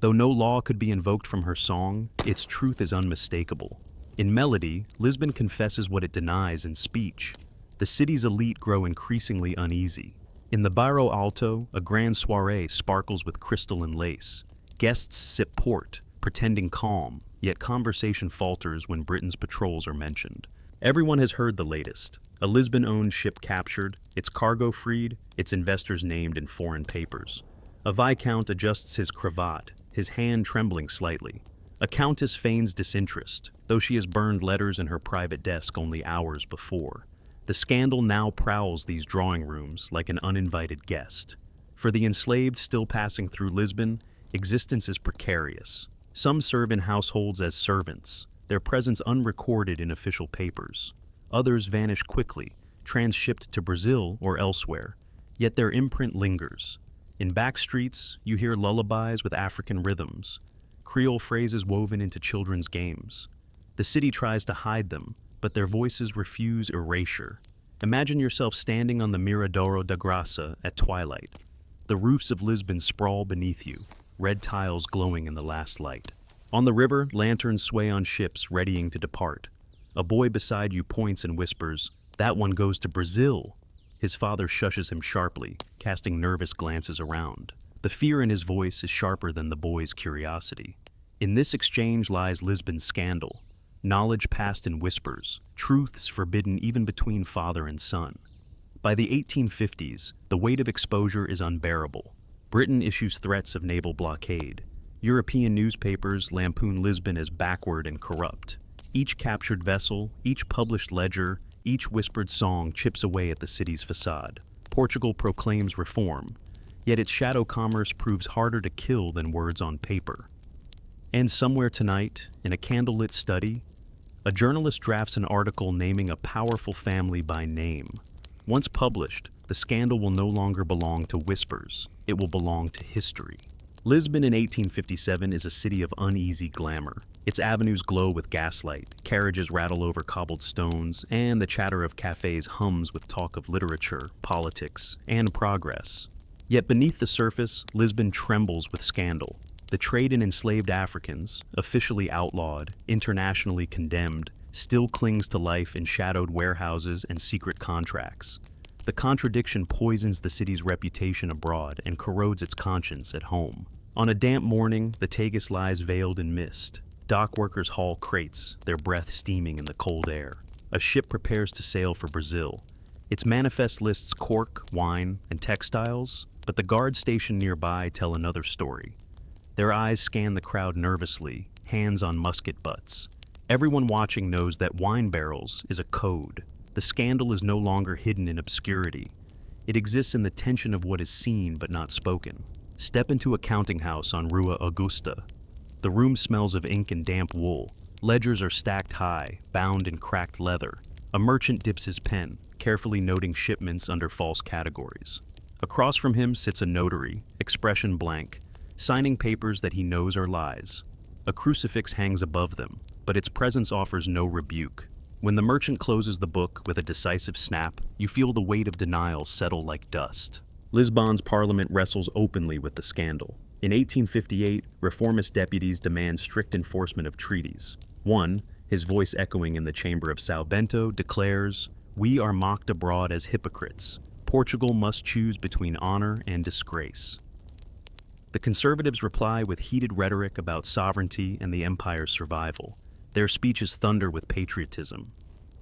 Though no law could be invoked from her song, its truth is unmistakable. In melody, Lisbon confesses what it denies in speech. The city's elite grow increasingly uneasy. In the Bairro Alto, a grand soiree sparkles with crystal and lace. Guests sip port, pretending calm, yet conversation falters when Britain's patrols are mentioned. Everyone has heard the latest. A Lisbon-owned ship captured, its cargo freed, its investors named in foreign papers. A viscount adjusts his cravat, his hand trembling slightly. A countess feigns disinterest, though she has burned letters in her private desk only hours before. The scandal now prowls these drawing rooms like an uninvited guest. For the enslaved still passing through Lisbon, existence is precarious. Some serve in households as servants, their presence unrecorded in official papers. Others vanish quickly, transshipped to Brazil or elsewhere, yet their imprint lingers. In back streets, you hear lullabies with African rhythms, Creole phrases woven into children's games. The city tries to hide them, but their voices refuse erasure. Imagine yourself standing on the Miradouro da Graça at twilight. The roofs of Lisbon sprawl beneath you, red tiles glowing in the last light. On the river, lanterns sway on ships readying to depart. A boy beside you points and whispers, "That one goes to Brazil." His father shushes him sharply, casting nervous glances around. The fear in his voice is sharper than the boy's curiosity. In this exchange lies Lisbon's scandal. Knowledge passed in whispers, truths forbidden even between father and son. By the 1850s, the weight of exposure is unbearable. Britain issues threats of naval blockade. European newspapers lampoon Lisbon as backward and corrupt. Each captured vessel, each published ledger, each whispered song chips away at the city's facade. Portugal proclaims reform, yet its shadow commerce proves harder to kill than words on paper. And somewhere tonight, in a candlelit study, a journalist drafts an article naming a powerful family by name. Once published, the scandal will no longer belong to whispers, it will belong to history. Lisbon in 1857 is a city of uneasy glamour. Its avenues glow with gaslight, carriages rattle over cobbled stones, and the chatter of cafes hums with talk of literature, politics, and progress. Yet beneath the surface, Lisbon trembles with scandal. The trade in enslaved Africans, officially outlawed, internationally condemned, still clings to life in shadowed warehouses and secret contracts. The contradiction poisons the city's reputation abroad and corrodes its conscience at home. On a damp morning, the Tagus lies veiled in mist. Dock workers haul crates, their breath steaming in the cold air. A ship prepares to sail for Brazil. Its manifest lists cork, wine, and textiles, but the guard stationed nearby tell another story. Their eyes scan the crowd nervously, hands on musket butts. Everyone watching knows that wine barrels is a code. The scandal is no longer hidden in obscurity. It exists in the tension of what is seen but not spoken. Step into a counting house on Rua Augusta. The room smells of ink and damp wool. Ledgers are stacked high, bound in cracked leather. A merchant dips his pen, carefully noting shipments under false categories. Across from him sits a notary, expression blank, signing papers that he knows are lies. A crucifix hangs above them, but its presence offers no rebuke. When the merchant closes the book with a decisive snap, you feel the weight of denial settle like dust. Lisbon's parliament wrestles openly with the scandal. In 1858, reformist deputies demand strict enforcement of treaties. One, his voice echoing in the chamber of São Bento, declares, "We are mocked abroad as hypocrites. Portugal must choose between honor and disgrace." The conservatives reply with heated rhetoric about sovereignty and the empire's survival. Their speeches thunder with patriotism.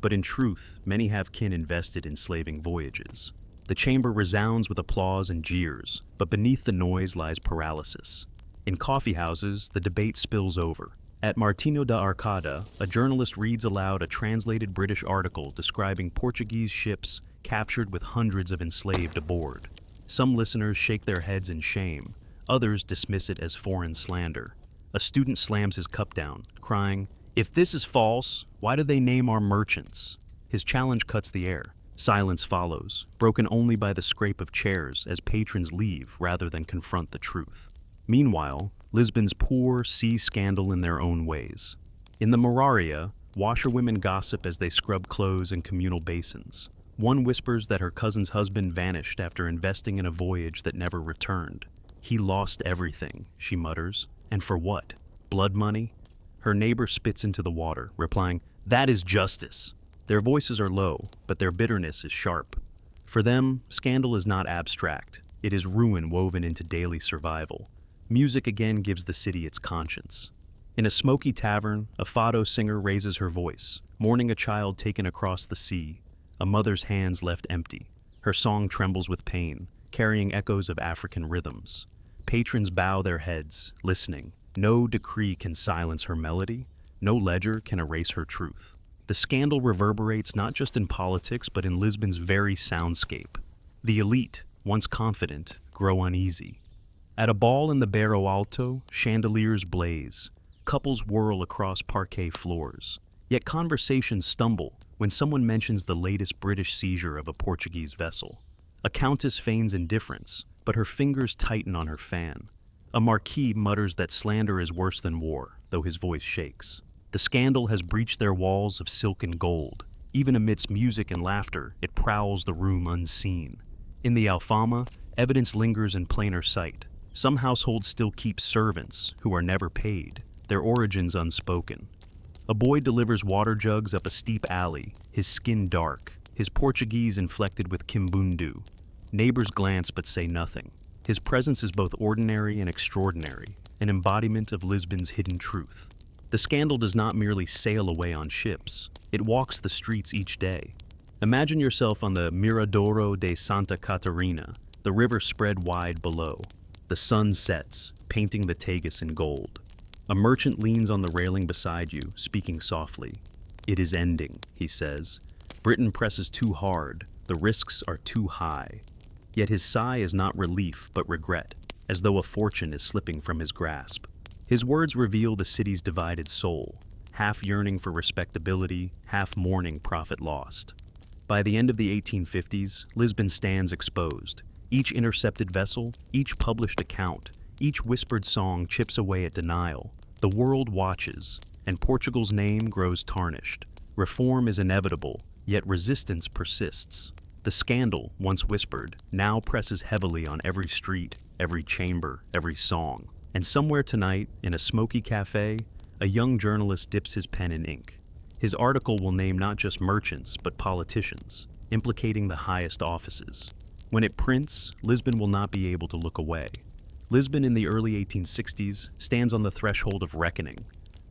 But in truth, many have kin invested in slaving voyages. The chamber resounds with applause and jeers, but beneath the noise lies paralysis. In coffee houses, the debate spills over. At Martinho da Arcada, a journalist reads aloud a translated British article describing Portuguese ships captured with hundreds of enslaved aboard. Some listeners shake their heads in shame. Others dismiss it as foreign slander. A student slams his cup down, crying, "If this is false, why do they name our merchants?" His challenge cuts the air. Silence follows, broken only by the scrape of chairs as patrons leave rather than confront the truth. Meanwhile, Lisbon's poor see scandal in their own ways. In the Moraria, Washerwomen gossip as they scrub clothes in communal basins. One whispers that her cousin's husband vanished after investing in a voyage that never returned. "He lost everything," she mutters. "And for what? Blood money?" Her neighbor spits into the water, replying, "That is justice." Their voices are low, but their bitterness is sharp. For them, scandal is not abstract. It is ruin woven into daily survival. Music again gives the city its conscience. In a smoky tavern, a fado singer raises her voice, mourning a child taken across the sea, a mother's hands left empty. Her song trembles with pain, carrying echoes of African rhythms. Patrons bow their heads, listening. No decree can silence her melody. No ledger can erase her truth. The scandal reverberates not just in politics, but in Lisbon's very soundscape. The elite, once confident, grow uneasy. At a ball in the Bairro Alto, chandeliers blaze. Couples whirl across parquet floors. Yet conversations stumble when someone mentions the latest British seizure of a Portuguese vessel. A countess feigns indifference, but her fingers tighten on her fan. A marquis mutters that slander is worse than war, though his voice shakes. The scandal has breached their walls of silk and gold. Even amidst music and laughter, it prowls the room unseen. In the Alfama, evidence lingers in plainer sight. Some households still keep servants who are never paid, their origins unspoken. A boy delivers water jugs up a steep alley, his skin dark, his Portuguese inflected with kimbundu. Neighbors glance but say nothing. His presence is both ordinary and extraordinary, an embodiment of Lisbon's hidden truth. The scandal does not merely sail away on ships, it walks the streets each day. Imagine yourself on the Miradouro de Santa Catarina, the river spread wide below. The sun sets, painting the Tagus in gold. A merchant leans on the railing beside you, speaking softly. "It is ending," he says. "Britain presses too hard, the risks are too high." Yet his sigh is not relief, but regret, as though a fortune is slipping from his grasp. His words reveal the city's divided soul, half yearning for respectability, half mourning profit lost. By the end of the 1850s, Lisbon stands exposed. Each intercepted vessel, each published account, each whispered song chips away at denial. The world watches, and Portugal's name grows tarnished. Reform is inevitable, yet resistance persists. The scandal, once whispered, now presses heavily on every street, every chamber, every song. And somewhere tonight, in a smoky cafe, a young journalist dips his pen in ink. His article will name not just merchants, but politicians, implicating the highest offices. When it prints, Lisbon will not be able to look away. Lisbon in the early 1860s stands on the threshold of reckoning.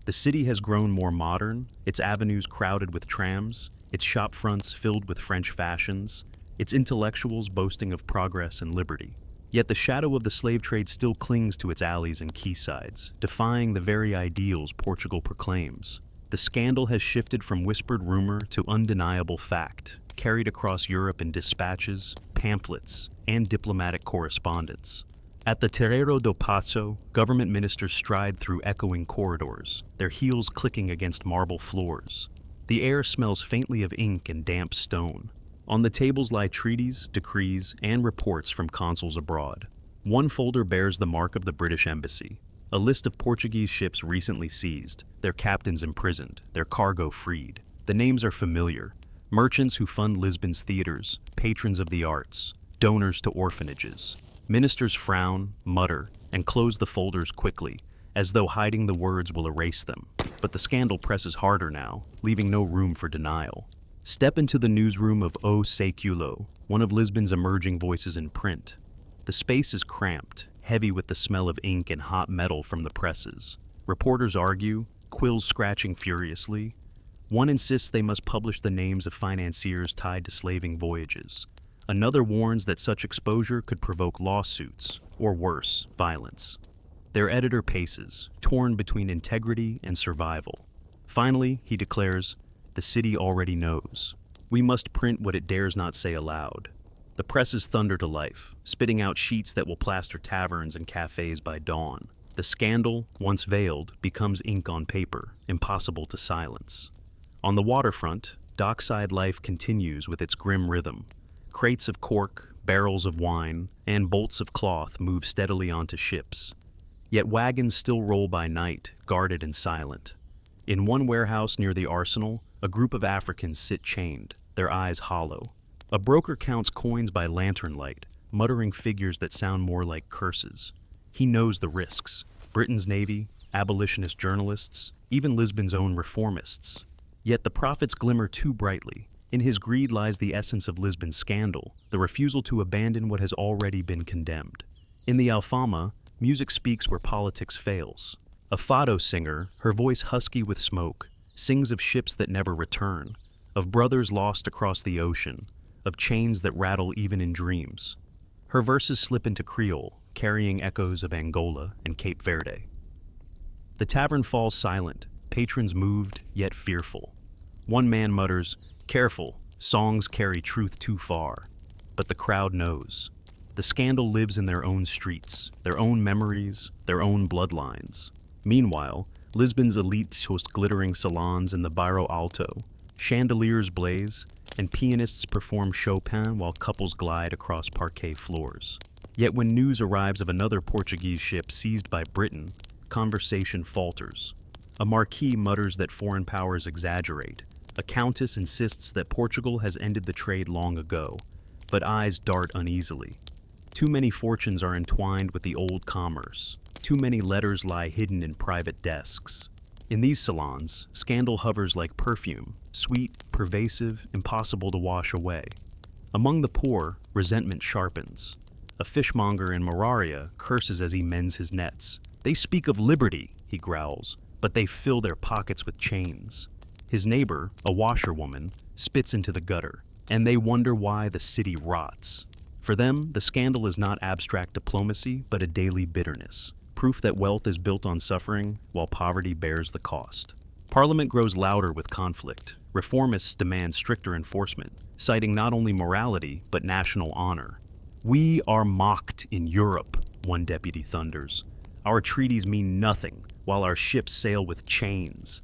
The city has grown more modern, its avenues crowded with trams, its shop fronts filled with French fashions, its intellectuals boasting of progress and liberty. Yet the shadow of the slave trade still clings to its alleys and quaysides, defying the very ideals Portugal proclaims. The scandal has shifted from whispered rumor to undeniable fact, carried across Europe in dispatches, pamphlets, and diplomatic correspondence. At the Terreiro do Paço, government ministers stride through echoing corridors, their heels clicking against marble floors. The air smells faintly of ink and damp stone. On the tables lie treaties, decrees, and reports from consuls abroad. One folder bears the mark of the British Embassy, a list of Portuguese ships recently seized, their captains imprisoned, their cargo freed. The names are familiar: merchants who fund Lisbon's theaters, patrons of the arts, donors to orphanages. Ministers frown, mutter, and close the folders quickly, as though hiding the words will erase them. But the scandal presses harder now, leaving no room for denial. Step into the newsroom of O Século, one of Lisbon's emerging voices in print. The space is cramped, heavy with the smell of ink and hot metal from the presses. Reporters argue, quills scratching furiously. One insists they must publish the names of financiers tied to slaving voyages. Another warns that such exposure could provoke lawsuits, or worse, violence. Their editor paces, torn between integrity and survival. Finally, he declares, "The city already knows. We must print what it dares not say aloud." The presses thunder to life, spitting out sheets that will plaster taverns and cafes by dawn. The scandal, once veiled, becomes ink on paper, impossible to silence. On the waterfront, dockside life continues with its grim rhythm. Crates of cork, barrels of wine, and bolts of cloth move steadily onto ships. Yet wagons still roll by night, guarded and silent. In one warehouse near the arsenal, a group of Africans sit chained, their eyes hollow. A broker counts coins by lantern light, muttering figures that sound more like curses. He knows the risks: Britain's navy, abolitionist journalists, even Lisbon's own reformists. Yet the profits glimmer too brightly. In his greed lies the essence of Lisbon's scandal, the refusal to abandon what has already been condemned. In the Alfama, music speaks where politics fails. A fado singer, her voice husky with smoke, sings of ships that never return, of brothers lost across the ocean, of chains that rattle even in dreams. Her verses slip into Creole, carrying echoes of Angola and Cape Verde. The tavern falls silent, patrons moved yet fearful. One man mutters, "Careful, songs carry truth too far." But the crowd knows. The scandal lives in their own streets, their own memories, their own bloodlines. Meanwhile, Lisbon's elites host glittering salons in the Bairro Alto. Chandeliers blaze, and pianists perform Chopin while couples glide across parquet floors. Yet when news arrives of another Portuguese ship seized by Britain, conversation falters. A marquis mutters that foreign powers exaggerate. A countess insists that Portugal has ended the trade long ago, but eyes dart uneasily. Too many fortunes are entwined with the old commerce. Too many letters lie hidden in private desks. In these salons, scandal hovers like perfume, sweet, pervasive, impossible to wash away. Among the poor, resentment sharpens. A fishmonger in Moraria curses as he mends his nets. "They speak of liberty," he growls, "but they fill their pockets with chains." His neighbor, a washerwoman, spits into the gutter, and they wonder why the city rots. For them, the scandal is not abstract diplomacy, but a daily bitterness, proof that wealth is built on suffering, while poverty bears the cost. Parliament grows louder with conflict. Reformists demand stricter enforcement, citing not only morality, but national honor. "We are mocked in Europe," one deputy thunders. "Our treaties mean nothing, while our ships sail with chains."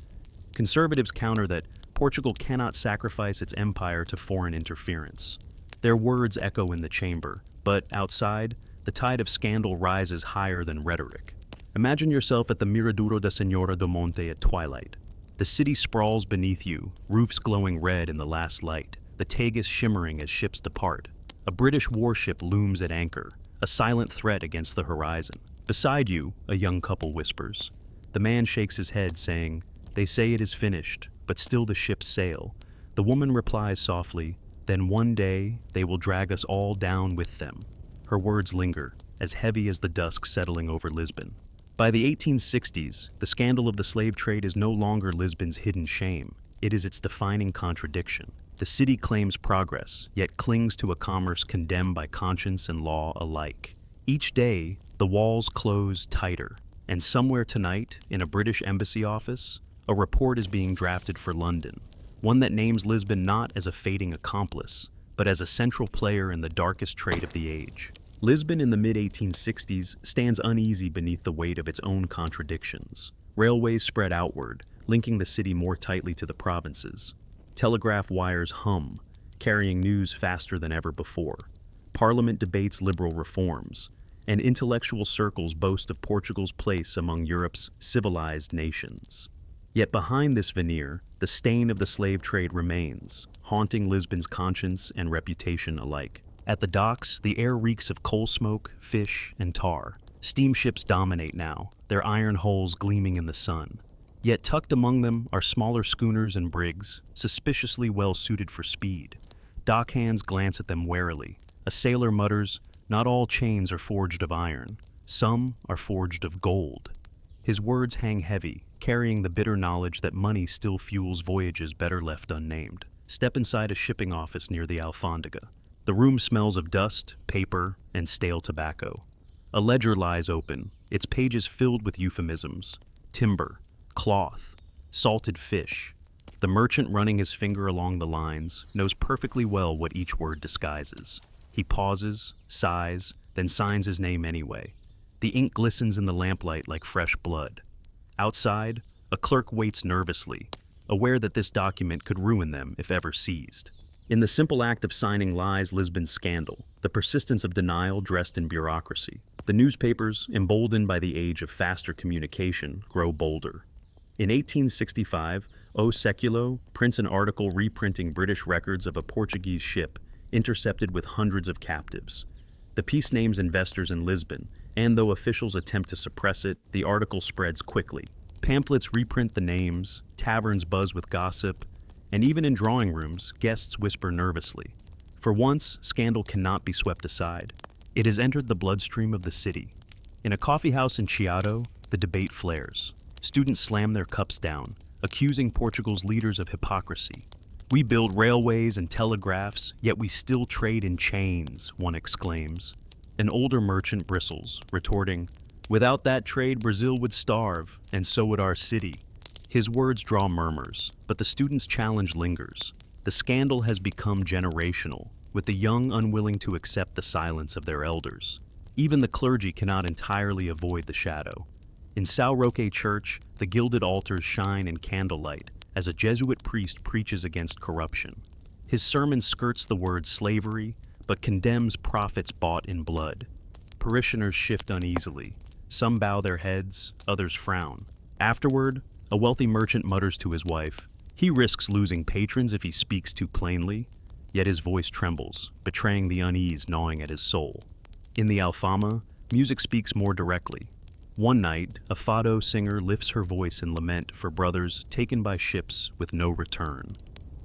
Conservatives counter that Portugal cannot sacrifice its empire to foreign interference. Their words echo in the chamber, but outside, the tide of scandal rises higher than rhetoric. Imagine yourself at the Miraduro da Senhora do Monte at twilight. The city sprawls beneath you, roofs glowing red in the last light, the Tagus shimmering as ships depart. A British warship looms at anchor, a silent threat against the horizon. Beside you, a young couple whispers. The man shakes his head, saying, "They say it is finished, but still the ships sail." The woman replies softly, "Then one day they will drag us all down with them." Her words linger, as heavy as the dusk settling over Lisbon. By the 1860s, the scandal of the slave trade is no longer Lisbon's hidden shame. It is its defining contradiction. The city claims progress, yet clings to a commerce condemned by conscience and law alike. Each day, the walls close tighter, and somewhere tonight, in a British embassy office, a report is being drafted for London, one that names Lisbon not as a fading accomplice, but as a central player in the darkest trade of the age. Lisbon in the mid-1860s stands uneasy beneath the weight of its own contradictions. Railways spread outward, linking the city more tightly to the provinces. Telegraph wires hum, carrying news faster than ever before. Parliament debates liberal reforms, and intellectual circles boast of Portugal's place among Europe's civilized nations. Yet behind this veneer, the stain of the slave trade remains, haunting Lisbon's conscience and reputation alike. At the docks, the air reeks of coal smoke, fish, and tar. Steamships dominate now, their iron hulls gleaming in the sun. Yet tucked among them are smaller schooners and brigs, suspiciously well suited for speed. Dockhands glance at them warily. A sailor mutters, "Not all chains are forged of iron. Some are forged of gold." His words hang heavy, carrying the bitter knowledge that money still fuels voyages better left unnamed. Step inside a shipping office near the Alfândega. The room smells of dust, paper, and stale tobacco. A ledger lies open, its pages filled with euphemisms: timber, cloth, salted fish. The merchant, running his finger along the lines, knows perfectly well what each word disguises. He pauses, sighs, then signs his name anyway. The ink glistens in the lamplight like fresh blood. Outside, a clerk waits nervously, aware that this document could ruin them if ever seized. In the simple act of signing lies Lisbon's scandal, the persistence of denial dressed in bureaucracy. The newspapers, emboldened by the age of faster communication, grow bolder. In 1865, O Século prints an article reprinting British records of a Portuguese ship intercepted with hundreds of captives. The piece names investors in Lisbon, and though officials attempt to suppress it, the article spreads quickly. Pamphlets reprint the names, taverns buzz with gossip, and even in drawing rooms, guests whisper nervously. For once, scandal cannot be swept aside. It has entered the bloodstream of the city. In a coffeehouse in Chiado, the debate flares. Students slam their cups down, accusing Portugal's leaders of hypocrisy. "We build railways and telegraphs, yet we still trade in chains," one exclaims. An older merchant bristles, retorting, "Without that trade, Brazil would starve, and so would our city." His words draw murmurs, but the students' challenge lingers. The scandal has become generational, with the young unwilling to accept the silence of their elders. Even the clergy cannot entirely avoid the shadow. In São Roque Church, the gilded altars shine in candlelight as a Jesuit priest preaches against corruption. His sermon skirts the word slavery, but condemns profits bought in blood. Parishioners shift uneasily. Some bow their heads, others frown. Afterward, a wealthy merchant mutters to his wife, he risks losing patrons if he speaks too plainly, yet his voice trembles, betraying the unease gnawing at his soul. In the Alfama, music speaks more directly. One night, a fado singer lifts her voice in lament for brothers taken by ships with no return.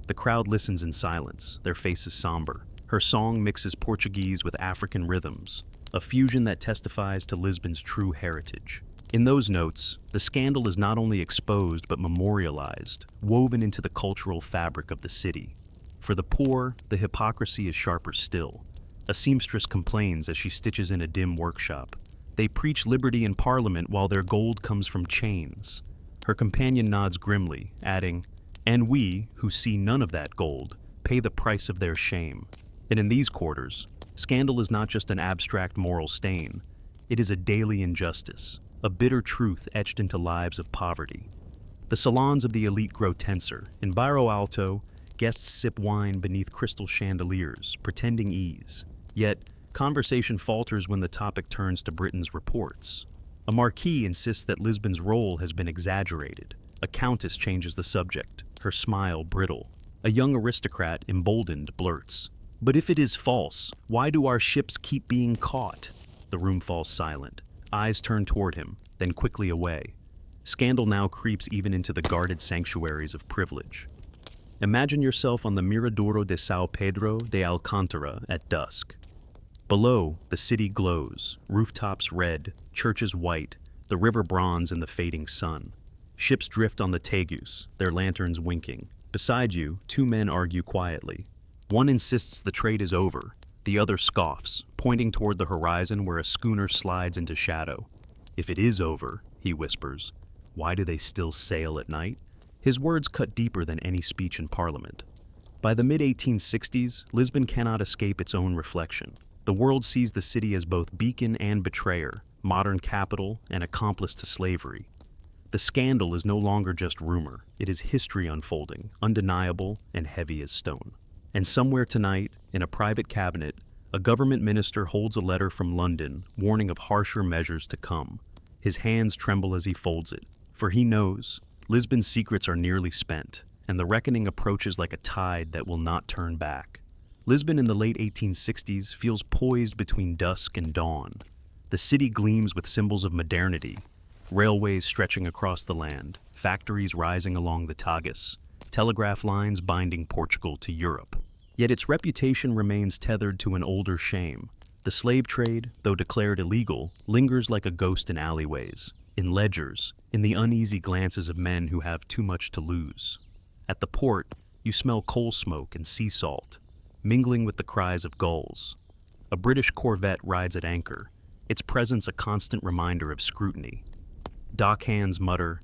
The crowd listens in silence, their faces somber. Her song mixes Portuguese with African rhythms, a fusion that testifies to Lisbon's true heritage. In those notes, the scandal is not only exposed but memorialized, woven into the cultural fabric of the city. For the poor, the hypocrisy is sharper still. A seamstress complains as she stitches in a dim workshop. They preach liberty in Parliament while their gold comes from chains. Her companion nods grimly, adding, "And we, who see none of that gold, pay the price of their shame." And in these quarters, scandal is not just an abstract moral stain. It is a daily injustice, a bitter truth etched into lives of poverty. The salons of the elite grow tenser. In Bairro Alto, guests sip wine beneath crystal chandeliers, pretending ease. Yet, conversation falters when the topic turns to Britain's reports. A marquis insists that Lisbon's role has been exaggerated. A countess changes the subject, her smile brittle. A young aristocrat, emboldened, blurts, "But if it is false, why do our ships keep being caught?" The room falls silent. Eyes turn toward him, then quickly away. Scandal now creeps even into the guarded sanctuaries of privilege. Imagine yourself on the Miradouro de São Pedro de Alcântara at dusk. Below, the city glows, rooftops red, churches white, the river bronze in the fading sun. Ships drift on the Tagus, their lanterns winking. Beside you, two men argue quietly. One insists the trade is over, the other scoffs, pointing toward the horizon where a schooner slides into shadow. "If it is over," he whispers, "why do they still sail at night?" His words cut deeper than any speech in Parliament. By the mid-1860s, Lisbon cannot escape its own reflection. The world sees the city as both beacon and betrayer, modern capital and accomplice to slavery. The scandal is no longer just rumor. It is history unfolding, undeniable and heavy as stone. And somewhere tonight, in a private cabinet, a government minister holds a letter from London warning of harsher measures to come. His hands tremble as he folds it, for he knows Lisbon's secrets are nearly spent, and the reckoning approaches like a tide that will not turn back. Lisbon in the late 1860s feels poised between dusk and dawn. The city gleams with symbols of modernity, railways stretching across the land, factories rising along the Tagus, telegraph lines binding Portugal to Europe. Yet its reputation remains tethered to an older shame. The slave trade, though declared illegal, lingers like a ghost in alleyways, in ledgers, in the uneasy glances of men who have too much to lose. At the port, you smell coal smoke and sea salt, mingling with the cries of gulls. A British corvette rides at anchor, its presence a constant reminder of scrutiny. Dockhands mutter,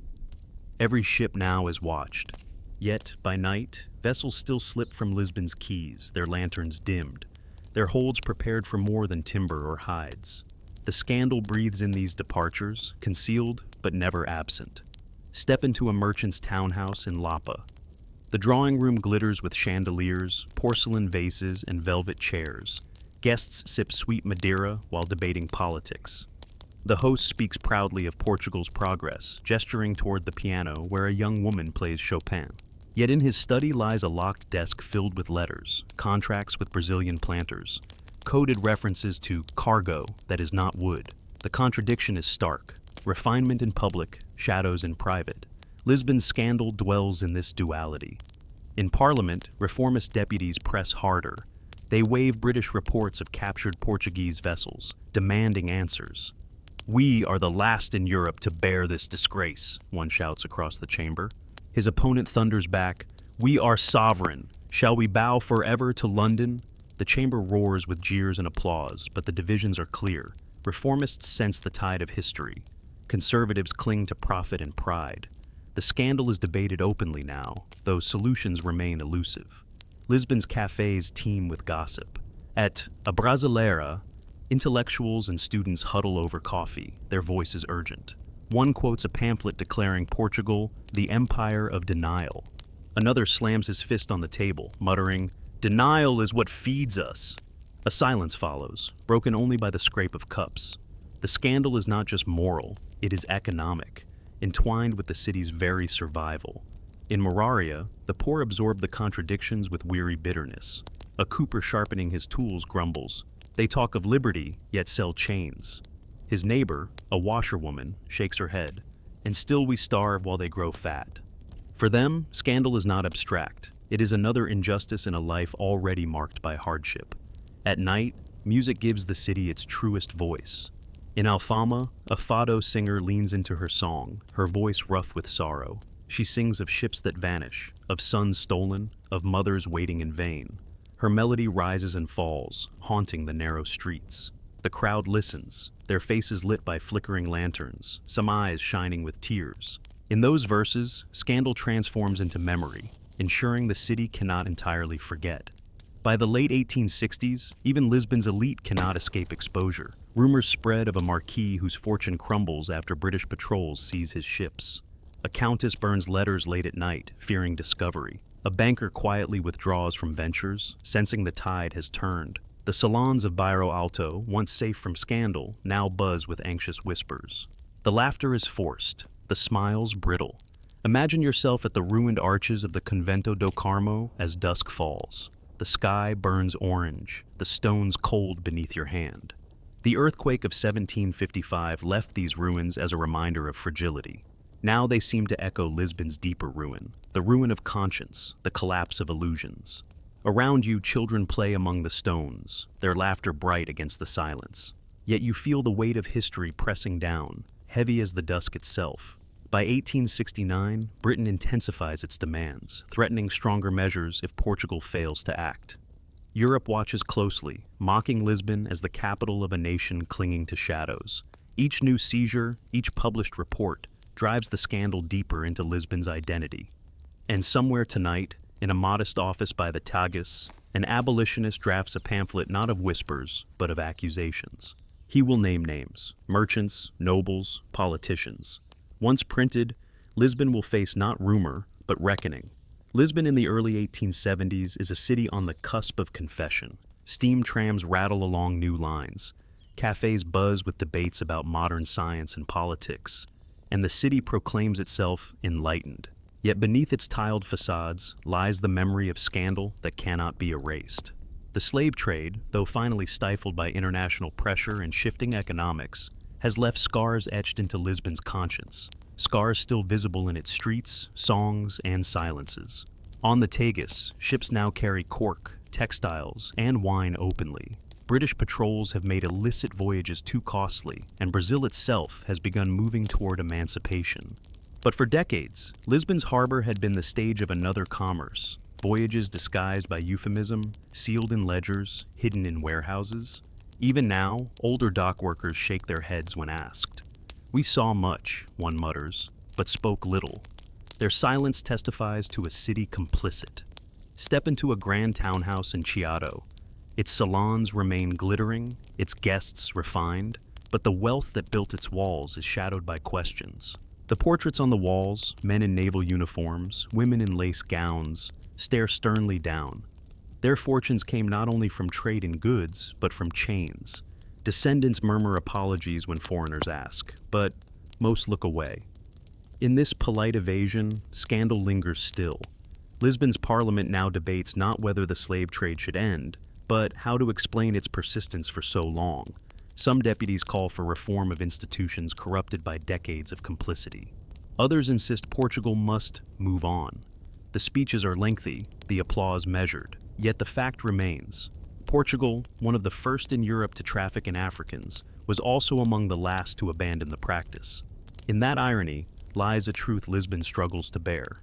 "Every ship now is watched." Yet, by night, vessels still slip from Lisbon's quays, their lanterns dimmed, their holds prepared for more than timber or hides. The scandal breathes in these departures, concealed but never absent. Step into a merchant's townhouse in Lapa. The drawing room glitters with chandeliers, porcelain vases, and velvet chairs. Guests sip sweet Madeira while debating politics. The host speaks proudly of Portugal's progress, gesturing toward the piano where a young woman plays Chopin. Yet in his study lies a locked desk filled with letters, contracts with Brazilian planters, coded references to cargo that is not wood. The contradiction is stark. Refinement in public, shadows in private. Lisbon's scandal dwells in this duality. In Parliament, reformist deputies press harder. They wave British reports of captured Portuguese vessels, demanding answers. "We are the last in Europe to bear this disgrace," one shouts across the chamber. His opponent thunders back, "We are sovereign. Shall we bow forever to London?" The chamber roars with jeers and applause, but the divisions are clear. Reformists sense the tide of history. Conservatives cling to profit and pride. The scandal is debated openly now, though solutions remain elusive. Lisbon's cafes teem with gossip. At a Brasileira, intellectuals and students huddle over coffee, their voices urgent. One quotes a pamphlet declaring Portugal the empire of denial. Another slams his fist on the table, muttering, "Denial is what feeds us." A silence follows, broken only by the scrape of cups. The scandal is not just moral, it is economic, entwined with the city's very survival. In Moraria, the poor absorb the contradictions with weary bitterness. A cooper sharpening his tools grumbles, "They talk of liberty, yet sell chains." His neighbor, a washerwoman, shakes her head, "And still we starve while they grow fat." For them, scandal is not abstract. It is another injustice in a life already marked by hardship. At night, music gives the city its truest voice. In Alfama, a fado singer leans into her song, her voice rough with sorrow. She sings of ships that vanish, of sons stolen, of mothers waiting in vain. Her melody rises and falls, haunting the narrow streets. The crowd listens, their faces lit by flickering lanterns, some eyes shining with tears. In those verses, scandal transforms into memory, ensuring the city cannot entirely forget. By the late 1860s, even Lisbon's elite cannot escape exposure. Rumors spread of a marquis whose fortune crumbles after British patrols seize his ships. A countess burns letters late at night, fearing discovery. A banker quietly withdraws from ventures, sensing the tide has turned. The salons of Bairro Alto, once safe from scandal, now buzz with anxious whispers. The laughter is forced, the smiles brittle. Imagine yourself at the ruined arches of the Convento do Carmo as dusk falls. The sky burns orange, the stones cold beneath your hand. The earthquake of 1755 left these ruins as a reminder of fragility. Now they seem to echo Lisbon's deeper ruin, the ruin of conscience, the collapse of illusions. Around you, children play among the stones, their laughter bright against the silence. Yet you feel the weight of history pressing down, heavy as the dusk itself. By 1869, Britain intensifies its demands, threatening stronger measures if Portugal fails to act. Europe watches closely, mocking Lisbon as the capital of a nation clinging to shadows. Each new seizure, each published report, drives the scandal deeper into Lisbon's identity. And somewhere tonight, in a modest office by the Tagus, an abolitionist drafts a pamphlet not of whispers, but of accusations. He will name names: merchants, nobles, politicians. Once printed, Lisbon will face not rumor, but reckoning. Lisbon in the early 1870s is a city on the cusp of confession. Steam trams rattle along new lines. Cafes buzz with debates about modern science and politics. And the city proclaims itself enlightened. Yet beneath its tiled facades lies the memory of scandal that cannot be erased. The slave trade, though finally stifled by international pressure and shifting economics, has left scars etched into Lisbon's conscience, scars still visible in its streets, songs, and silences. On the Tagus, ships now carry cork, textiles, and wine openly. British patrols have made illicit voyages too costly, and Brazil itself has begun moving toward emancipation. But for decades, Lisbon's harbor had been the stage of another commerce, voyages disguised by euphemism, sealed in ledgers, hidden in warehouses. Even now, older dock workers shake their heads when asked. "We saw much," one mutters, but spoke little. Their silence testifies to a city complicit. Step into a grand townhouse in Chiado. Its salons remain glittering, its guests refined, but the wealth that built its walls is shadowed by questions. The portraits on the walls, men in naval uniforms, women in lace gowns, stare sternly down. Their fortunes came not only from trade in goods, but from chains. Descendants murmur apologies when foreigners ask, but most look away. In this polite evasion, scandal lingers still. Lisbon's parliament now debates not whether the slave trade should end, but how to explain its persistence for so long. Some deputies call for reform of institutions corrupted by decades of complicity. Others insist Portugal must move on. The speeches are lengthy, the applause measured, yet the fact remains. Portugal, one of the first in Europe to traffic in Africans, was also among the last to abandon the practice. In that irony lies a truth Lisbon struggles to bear.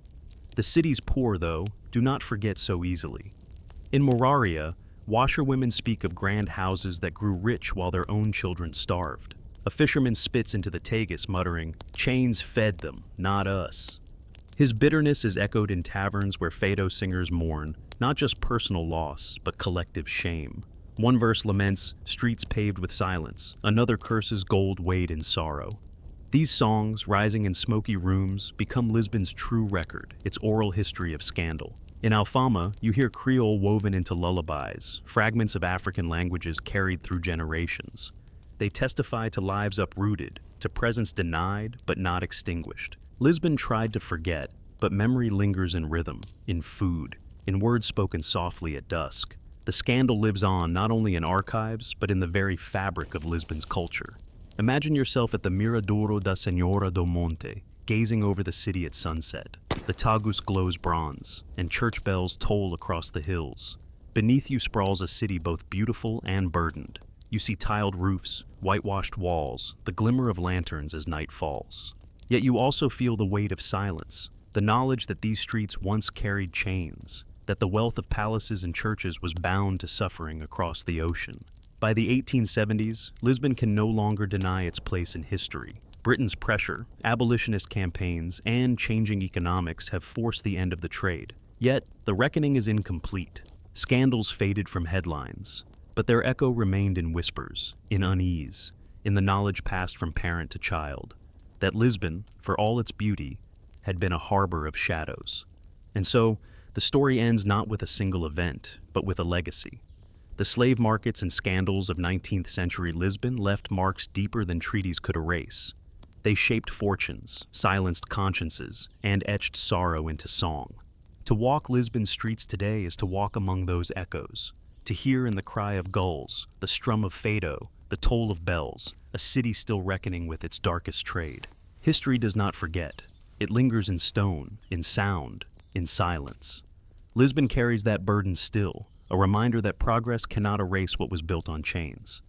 The city's poor, though, do not forget so easily. In Moraria, washerwomen speak of grand houses that grew rich while their own children starved. A fisherman spits into the Tagus, muttering, "Chains fed them, not us." His bitterness is echoed in taverns where Fado singers mourn, not just personal loss, but collective shame. One verse laments, "Streets paved with silence," another curses gold weighed in sorrow. These songs, rising in smoky rooms, become Lisbon's true record, its oral history of scandal. In Alfama, you hear Creole woven into lullabies, fragments of African languages carried through generations. They testify to lives uprooted, to presence denied but not extinguished. Lisbon tried to forget, but memory lingers in rhythm, in food, in words spoken softly at dusk. The scandal lives on not only in archives, but in the very fabric of Lisbon's culture. Imagine yourself at the Miradouro da Senhora do Monte, gazing over the city at sunset. The Tagus glows bronze, and church bells toll across the hills. Beneath you sprawls a city both beautiful and burdened. You see tiled roofs, whitewashed walls, the glimmer of lanterns as night falls. Yet you also feel the weight of silence, the knowledge that these streets once carried chains, that the wealth of palaces and churches was bound to suffering across the ocean. By the 1870s, Lisbon can no longer deny its place in history. Britain's pressure, abolitionist campaigns, and changing economics have forced the end of the trade. Yet, the reckoning is incomplete. Scandals faded from headlines, but their echo remained in whispers, in unease, in the knowledge passed from parent to child, that Lisbon, for all its beauty, had been a harbor of shadows. And so, the story ends not with a single event, but with a legacy. The slave markets and scandals of 19th century Lisbon left marks deeper than treaties could erase. They shaped fortunes, silenced consciences, and etched sorrow into song. To walk Lisbon's streets today is to walk among those echoes, to hear in the cry of gulls, the strum of fado, the toll of bells, a city still reckoning with its darkest trade. History does not forget. It lingers in stone, in sound, in silence. Lisbon carries that burden still, a reminder that progress cannot erase what was built on chains.